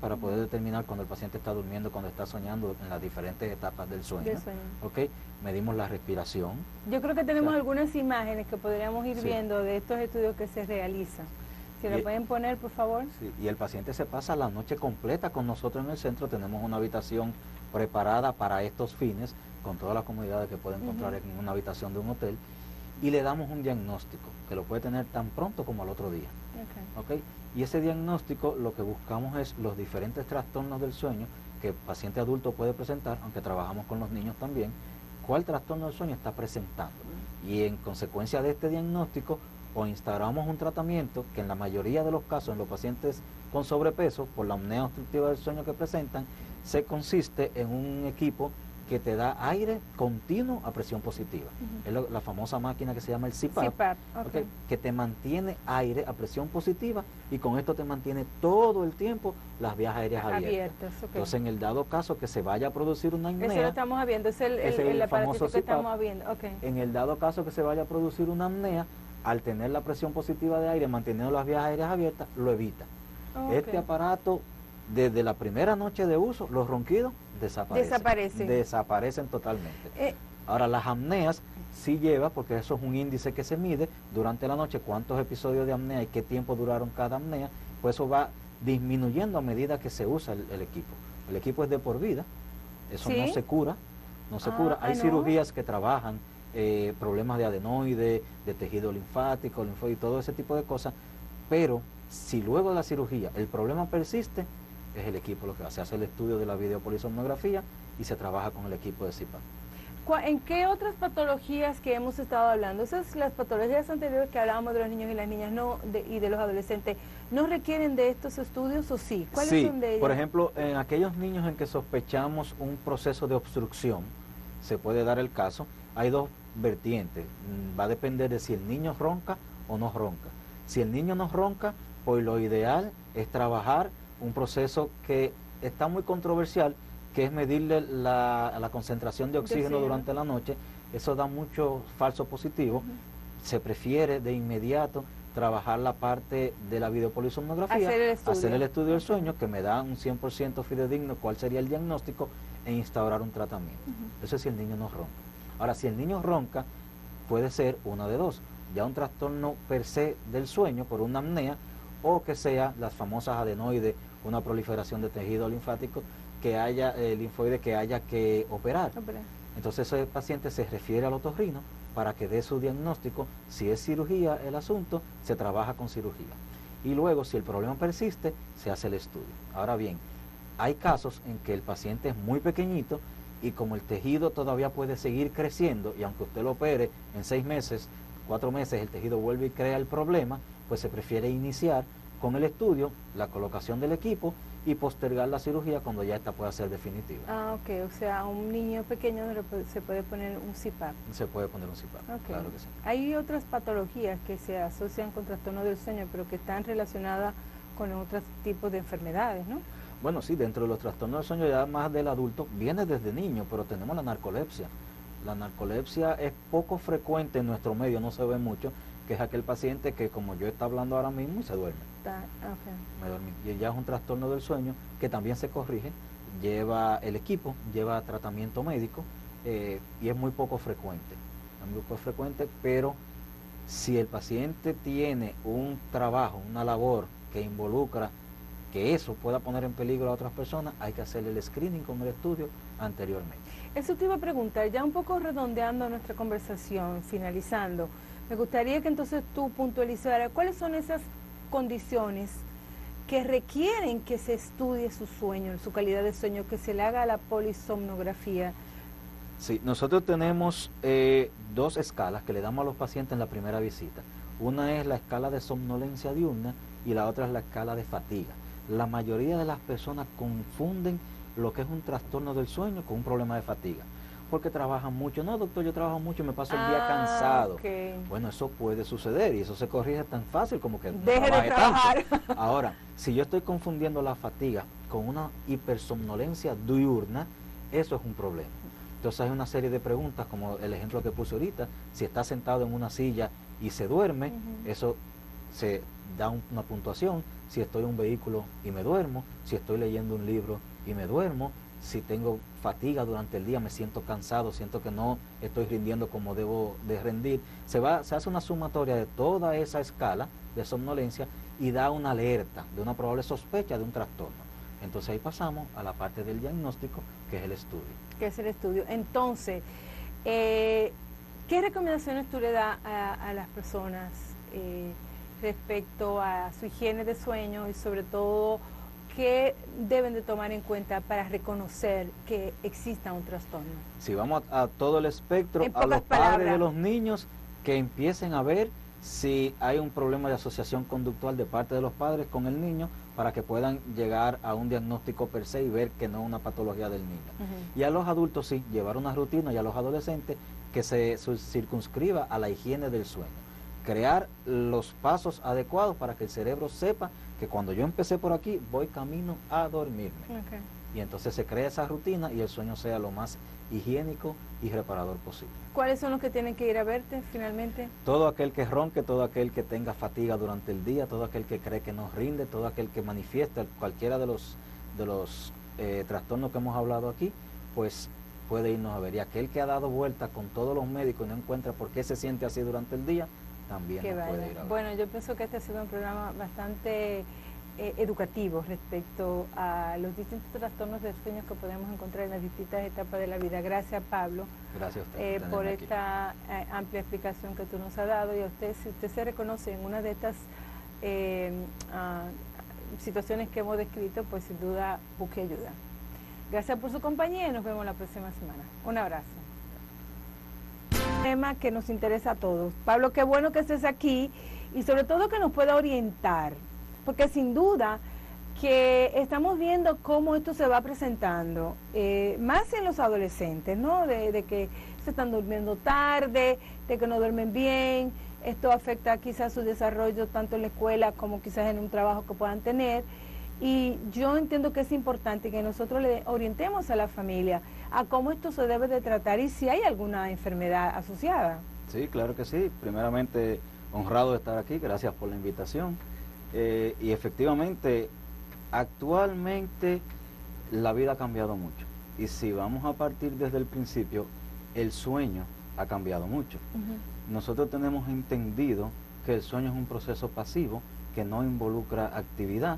[SPEAKER 2] para poder determinar cuando el paciente está durmiendo, cuando está soñando en las diferentes etapas del sueño. Medimos la respiración.
[SPEAKER 1] Yo creo que tenemos algunas imágenes que podríamos ir viendo de estos estudios que se realizan. Si lo pueden poner, por favor.
[SPEAKER 2] Sí, y el paciente se pasa la noche completa con nosotros en el centro. Tenemos una habitación preparada para estos fines, con todas las comodidades que puede encontrar en una habitación de un hotel, y le damos un diagnóstico, que lo puede tener tan pronto como al otro día. Y ese diagnóstico lo que buscamos es los diferentes trastornos del sueño que el paciente adulto puede presentar, aunque trabajamos con los niños también, cuál trastorno del sueño está presentando. Y en consecuencia de este diagnóstico, o instauramos un tratamiento que en la mayoría de los casos en los pacientes con sobrepeso, por la apnea obstructiva del sueño que presentan, se consiste en un equipo que te da aire continuo a presión positiva. Es la famosa máquina que se llama el CPAP, que te mantiene aire a presión positiva y con esto te mantiene todo el tiempo las vías aéreas abiertas. Entonces, en el dado caso que se vaya a producir una apnea...
[SPEAKER 1] Eso lo estamos viendo, es el famoso que estamos viendo.
[SPEAKER 2] En el dado caso que se vaya a producir una apnea, al tener la presión positiva de aire, manteniendo las vías aéreas abiertas, lo evita. Este aparato, desde la primera noche de uso, los ronquidos desaparecen totalmente. Ahora, las apneas sí lleva, porque eso es un índice que se mide durante la noche, cuántos episodios de apnea y qué tiempo duraron cada apnea, pues eso va disminuyendo a medida que se usa el equipo. El equipo es de por vida, eso
[SPEAKER 1] ¿Sí?
[SPEAKER 2] no se cura, no se cura. Hay
[SPEAKER 1] ¿no?
[SPEAKER 2] cirugías que trabajan problemas de adenoide, de tejido linfático, linfoide y todo ese tipo de cosas, pero si luego de la cirugía el problema persiste, es el equipo lo que hace. Se hace el estudio de la videopolisomnografía y se trabaja con el equipo de CPAP.
[SPEAKER 1] ¿En qué otras patologías que hemos estado hablando, esas las patologías anteriores que hablábamos de los niños y las niñas y de los adolescentes, no requieren de estos estudios o sí? ¿Cuáles
[SPEAKER 2] Sí,
[SPEAKER 1] son de ellos?
[SPEAKER 2] por ejemplo, en aquellos niños en que sospechamos un proceso de obstrucción, se puede dar el caso, hay dos vertientes, va a depender de si el niño ronca o no ronca. Si el niño no ronca, pues lo ideal es trabajar un proceso que está muy controversial, que es medirle la concentración de oxígeno durante la noche. Eso da mucho falso positivo. Se prefiere de inmediato trabajar la parte de la videopolisomnografía, hacer el estudio del sueño, que me da un 100% fidedigno cuál sería el diagnóstico, e instaurar un tratamiento. Eso es si el niño no ronca. Ahora, si el niño ronca, puede ser una de dos, ya un trastorno per se del sueño por una apnea, o que sea las famosas adenoides, una proliferación de tejido linfático, que haya linfoide que haya que operar. Entonces ese paciente se refiere al otorrino para que dé su diagnóstico. Si es cirugía el asunto, se trabaja con cirugía. Y luego, si el problema persiste, se hace el estudio. Ahora bien, hay casos en que el paciente es muy pequeñito y como el tejido todavía puede seguir creciendo, y aunque usted lo opere en 6 meses, 4 meses, el tejido vuelve y crea el problema, pues se prefiere iniciar con el estudio, la colocación del equipo y postergar la cirugía cuando ya esta pueda ser definitiva.
[SPEAKER 1] Ok, o sea, a un niño pequeño se puede poner un CPAP.
[SPEAKER 2] Se puede poner un CPAP, claro que sí.
[SPEAKER 1] Hay otras patologías que se asocian con trastorno del sueño, pero que están relacionadas con otros tipos de enfermedades, ¿no?
[SPEAKER 2] Bueno, sí, dentro de los trastornos del sueño ya más del adulto, viene desde niño, pero tenemos la narcolepsia. La narcolepsia es poco frecuente en nuestro medio, no se ve mucho, que es aquel paciente que, como yo está hablando ahora mismo, y se duerme. Me dormí. Y ya es un trastorno del sueño que también se corrige, lleva el equipo, lleva tratamiento médico, y es muy poco frecuente. Es muy poco frecuente, pero si el paciente tiene un trabajo, una labor que involucra que eso pueda poner en peligro a otras personas, hay que hacerle el screening con el estudio anteriormente.
[SPEAKER 1] Eso te iba a preguntar, ya un poco redondeando nuestra conversación, finalizando, me gustaría que entonces tú puntualizaras cuáles son esas condiciones que requieren que se estudie su sueño, su calidad de sueño, que se le haga la polisomnografía.
[SPEAKER 2] Sí, nosotros tenemos 2 escalas que le damos a los pacientes en la primera visita. Una es la escala de somnolencia diurna y la otra es la escala de fatiga. La mayoría de las personas confunden lo que es un trastorno del sueño con un problema de fatiga, porque trabajan mucho. No, doctor, yo trabajo mucho y me paso el día cansado. Bueno, eso puede suceder y eso se corrige tan fácil como que
[SPEAKER 1] deje de trabajar.
[SPEAKER 2] Tanto. Ahora, si yo estoy confundiendo la fatiga con una hipersomnolencia diurna, eso es un problema. Entonces hay una serie de preguntas, como el ejemplo que puse ahorita, si está sentado en una silla y se duerme, eso se da una puntuación. Si estoy en un vehículo y me duermo, si estoy leyendo un libro y me duermo, si tengo fatiga durante el día, me siento cansado, siento que no estoy rindiendo como debo de rendir, se hace una sumatoria de toda esa escala de somnolencia y da una alerta de una probable sospecha de un trastorno. Entonces ahí pasamos a la parte del diagnóstico, que es el estudio.
[SPEAKER 1] Que es el estudio. Entonces, ¿qué recomendaciones tú le das a las personas respecto a su higiene de sueño y sobre todo qué deben de tomar en cuenta para reconocer que exista un trastorno?
[SPEAKER 2] Si vamos a todo el espectro, a los padres de los niños que empiecen a ver si hay un problema de asociación conductual de parte de los padres con el niño, para que puedan llegar a un diagnóstico per se y ver que no es una patología del niño. Y a los adultos sí, llevar una rutina, y a los adolescentes que se circunscriba a la higiene del sueño. Crear los pasos adecuados para que el cerebro sepa que cuando yo empecé por aquí, voy camino a dormirme. Y entonces se crea esa rutina y el sueño sea lo más higiénico y reparador posible.
[SPEAKER 1] ¿Cuáles son los que tienen que ir a verte finalmente?
[SPEAKER 2] Todo aquel que ronque, todo aquel que tenga fatiga durante el día, todo aquel que cree que no rinde, todo aquel que manifiesta cualquiera de los trastornos que hemos hablado aquí, pues puede irnos a ver. Y aquel que ha dado vueltas con todos los médicos y no encuentra por qué se siente así durante el día, también nos puede ir a ver.
[SPEAKER 1] Bueno, yo pienso que este ha sido un programa bastante educativo respecto a los distintos trastornos de sueño que podemos encontrar en las distintas etapas de la vida. Gracias, Pablo.
[SPEAKER 2] Gracias a usted
[SPEAKER 1] por esta amplia explicación que tú nos has dado, y a usted, si usted se reconoce en una de estas situaciones que hemos descrito, pues sin duda busque ayuda. Gracias por su compañía y nos vemos la próxima semana. Un abrazo. Tema que nos interesa a todos. Pablo, qué bueno que estés aquí y sobre todo que nos pueda orientar, porque sin duda que estamos viendo cómo esto se va presentando, más en los adolescentes, ¿no? De que se están durmiendo tarde, de que no duermen bien. Esto afecta quizás su desarrollo tanto en la escuela como quizás en un trabajo que puedan tener. Y yo entiendo que es importante que nosotros le orientemos a la familia a cómo esto se debe de tratar y si hay alguna enfermedad asociada.
[SPEAKER 2] Sí, claro que sí. Primeramente, honrado de estar aquí, gracias por la invitación. Y efectivamente, actualmente la vida ha cambiado mucho. Y si vamos a partir desde el principio, el sueño ha cambiado mucho. Nosotros tenemos entendido que el sueño es un proceso pasivo que no involucra actividad,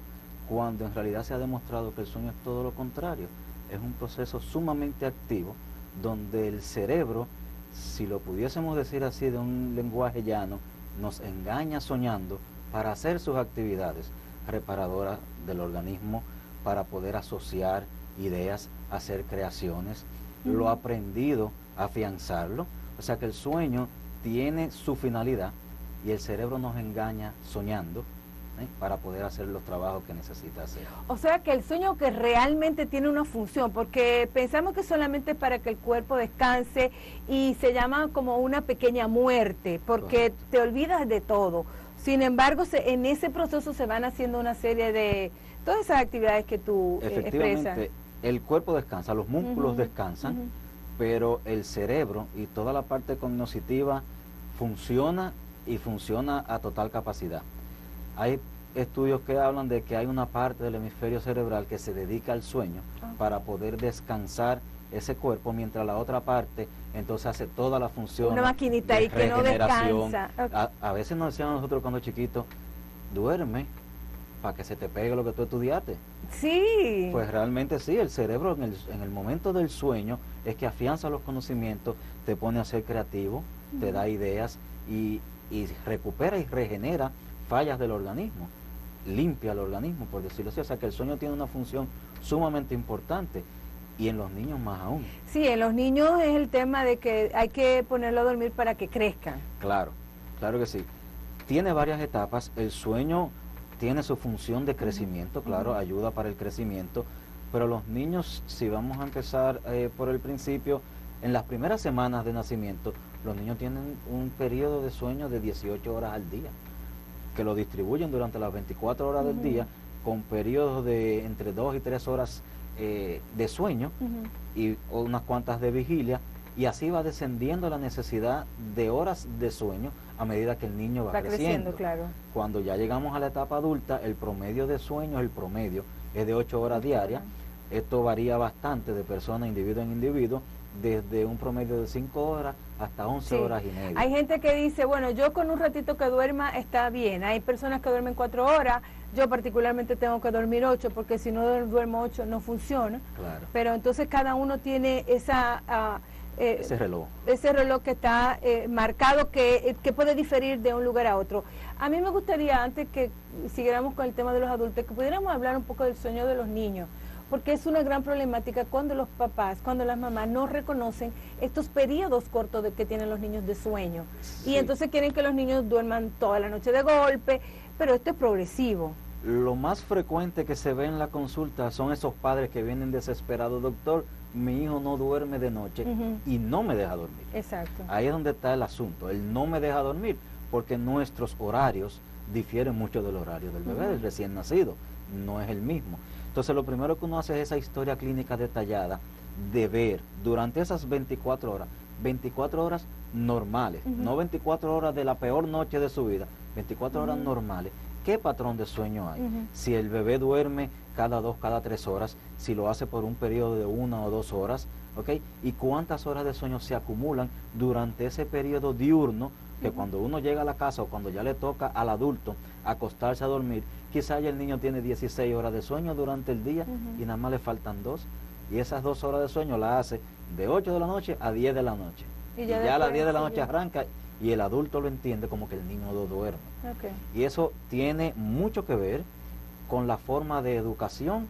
[SPEAKER 2] cuando en realidad se ha demostrado que el sueño es todo lo contrario. Es un proceso sumamente activo, donde el cerebro, si lo pudiésemos decir así de un lenguaje llano, nos engaña soñando para hacer sus actividades reparadoras del organismo, para poder asociar ideas, hacer creaciones, lo aprendido, afianzarlo. O sea que el sueño tiene su finalidad y el cerebro nos engaña soñando para poder hacer los trabajos que necesita hacer.
[SPEAKER 1] O sea que el sueño que realmente tiene una función, porque pensamos que solamente para que el cuerpo descanse y se llama como una pequeña muerte, porque te olvidas de todo. Sin embargo, en ese proceso se van haciendo una serie de todas esas actividades que tú
[SPEAKER 2] Efectivamente, el cuerpo descansa, los músculos descansan, pero el cerebro y toda la parte cognitiva funciona y funciona a total capacidad. Hay estudios que hablan de que hay una parte del hemisferio cerebral que se dedica al sueño para poder descansar ese cuerpo, mientras la otra parte entonces hace toda la función.
[SPEAKER 1] Una maquinita ahí que no descansa.
[SPEAKER 2] A veces nos decían nosotros cuando chiquitos, duerme para que se te pegue lo que tú estudiaste.
[SPEAKER 1] Sí.
[SPEAKER 2] Pues realmente sí, el cerebro en el momento del sueño es que afianza los conocimientos, te pone a ser creativo, te da ideas y recupera y regenera fallas del organismo, limpia el organismo, por decirlo así. O sea que el sueño tiene una función sumamente importante, y en los niños más aún.
[SPEAKER 1] Sí, en los niños es el tema de que hay que ponerlo a dormir para que crezcan.
[SPEAKER 2] Claro, claro que sí. Tiene varias etapas. El sueño tiene su función de crecimiento, claro, ayuda para el crecimiento, pero los niños, si vamos a empezar por el principio, en las primeras semanas de nacimiento, los niños tienen un periodo de sueño de 18 horas al día, que lo distribuyen durante las 24 horas del día, con periodos de entre 2 y 3 horas de sueño y unas cuantas de vigilia, y así va descendiendo la necesidad de horas de sueño a medida que el niño va creciendo.
[SPEAKER 1] Claro.
[SPEAKER 2] Cuando ya llegamos a la etapa adulta, el promedio de sueño, es de 8 horas diarias. Esto varía bastante de persona, individuo en individuo, desde un promedio de 5 horas hasta 11 horas y media.
[SPEAKER 1] Hay gente que dice, bueno, yo con un ratito que duerma está bien. Hay personas que duermen 4 horas, yo particularmente tengo que dormir 8, porque si no duermo 8 no funciona.
[SPEAKER 2] Claro.
[SPEAKER 1] Pero entonces cada uno tiene
[SPEAKER 2] ese reloj.
[SPEAKER 1] Ese reloj que está marcado, que puede diferir de un lugar a otro. A mí me gustaría, antes que siguiéramos con el tema de los adultos, que pudiéramos hablar un poco del sueño de los niños, porque es una gran problemática cuando los papás, cuando las mamás no reconocen estos periodos cortos que tienen los niños de sueño. Sí. Y entonces quieren que los niños duerman toda la noche de golpe, pero esto es progresivo.
[SPEAKER 2] Lo más frecuente que se ve en la consulta son esos padres que vienen desesperados: doctor, mi hijo no duerme de noche y no me deja dormir.
[SPEAKER 1] Exacto.
[SPEAKER 2] Ahí es donde está el asunto, él no me deja dormir, porque nuestros horarios difieren mucho del horario del bebé, del recién nacido, no es el mismo. Entonces lo primero que uno hace es esa historia clínica detallada, de ver durante esas 24 horas normales, no 24 horas de la peor noche de su vida, 24 horas normales, qué patrón de sueño hay. Si el bebé duerme cada 2, cada 3 horas, si lo hace por un periodo de 1 o 2 horas, ¿ok? Y cuántas horas de sueño se acumulan durante ese periodo diurno, que cuando uno llega a la casa o cuando ya le toca al adulto acostarse a dormir, quizá ya el niño tiene 16 horas de sueño durante el día y nada más le faltan 2, y esas 2 horas de sueño las hace de 8 de la noche a 10 de la noche. Y ya a las 10 de la noche arranca y el adulto lo entiende como que el niño no duerme.
[SPEAKER 1] Okay.
[SPEAKER 2] Y eso tiene mucho que ver con la forma de educación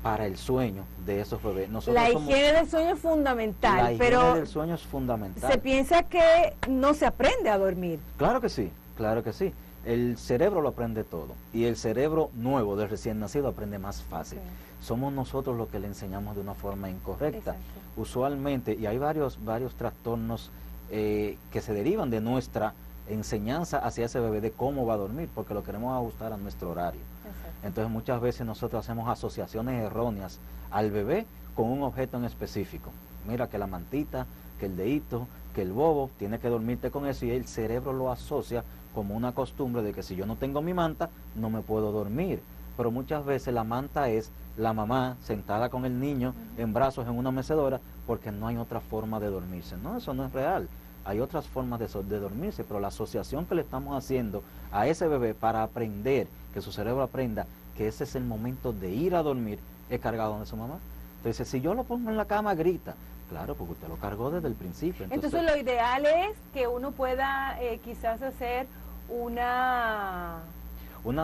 [SPEAKER 2] para el sueño de esos bebés.
[SPEAKER 1] La higiene del sueño es fundamental, pero
[SPEAKER 2] la higiene del sueño es fundamental.
[SPEAKER 1] Se piensa que no se aprende a dormir.
[SPEAKER 2] Claro que sí, claro que sí. El cerebro lo aprende todo y el cerebro nuevo del recién nacido aprende más fácil. Okay. Somos nosotros los que le enseñamos de una forma incorrecta. Exacto. Usualmente, y hay varios trastornos que se derivan de nuestra enseñanza hacia ese bebé de cómo va a dormir, porque lo queremos ajustar a nuestro horario. Exacto. Entonces muchas veces nosotros hacemos asociaciones erróneas al bebé con un objeto en específico. Mira que la mantita, que el dedito, que el bobo, tiene que dormirte con eso, y el cerebro lo asocia como una costumbre de que si yo no tengo mi manta, no me puedo dormir. Pero muchas veces la manta es la mamá sentada con el niño en brazos en una mecedora, porque no hay otra forma de dormirse. No, eso no es real. Hay otras formas de dormirse, pero la asociación que le estamos haciendo a ese bebé para aprender, que su cerebro aprenda que ese es el momento de ir a dormir, es cargado de su mamá. Entonces, si yo lo pongo en la cama, grita. Claro, porque usted lo cargó desde el principio.
[SPEAKER 1] Entonces lo ideal es que uno pueda quizás hacer una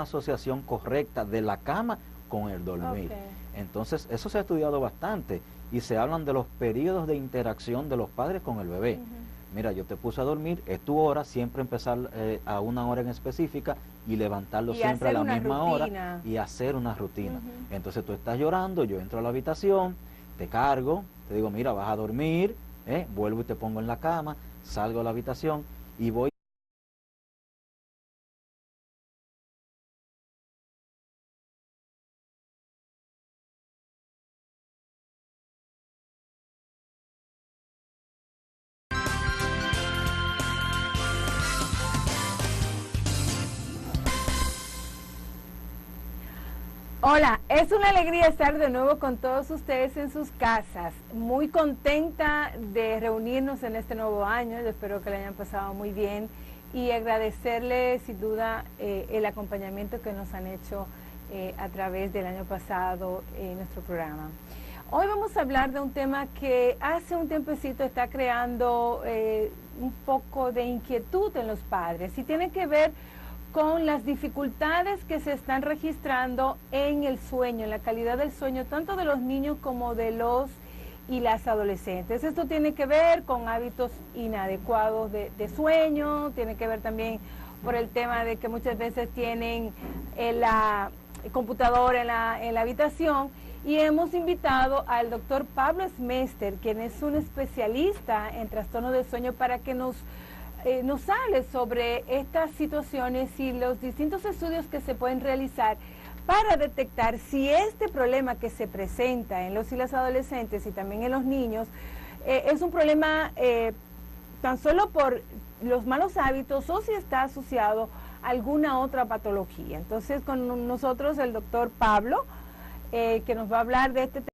[SPEAKER 2] asociación correcta de la cama con el dormir. Okay. Entonces, eso se ha estudiado bastante y se hablan de los periodos de interacción de los padres con el bebé. Mira, yo te puse a dormir, es tu hora, siempre empezar a una hora en específica y levantarlo siempre a la misma hora y hacer una rutina. Entonces tú estás llorando, yo entro a la habitación, te cargo, te digo, mira, vas a dormir, vuelvo y te pongo en la cama, salgo a la habitación y voy.
[SPEAKER 1] Hola, es una alegría estar de nuevo con todos ustedes en sus casas. Muy contenta de reunirnos en este nuevo año. Yo espero que le hayan pasado muy bien y agradecerles sin duda el acompañamiento que nos han hecho a través del año pasado en nuestro programa. Hoy vamos a hablar de un tema que hace un tiempecito está creando un poco de inquietud en los padres y tiene que ver con las dificultades que se están registrando en el sueño, en la calidad del sueño, tanto de los niños como de los y las adolescentes. Esto tiene que ver con hábitos inadecuados de sueño, tiene que ver también por el tema de que muchas veces tienen la computadora en la habitación, y hemos invitado al doctor Pablo Smester, quien es un especialista en trastornos de sueño, para que nos hable sobre estas situaciones y los distintos estudios que se pueden realizar para detectar si este problema que se presenta en los y las adolescentes y también en los niños es un problema tan solo por los malos hábitos o si está asociado a alguna otra patología. Entonces con nosotros el doctor Pablo, que nos va a hablar de este tema.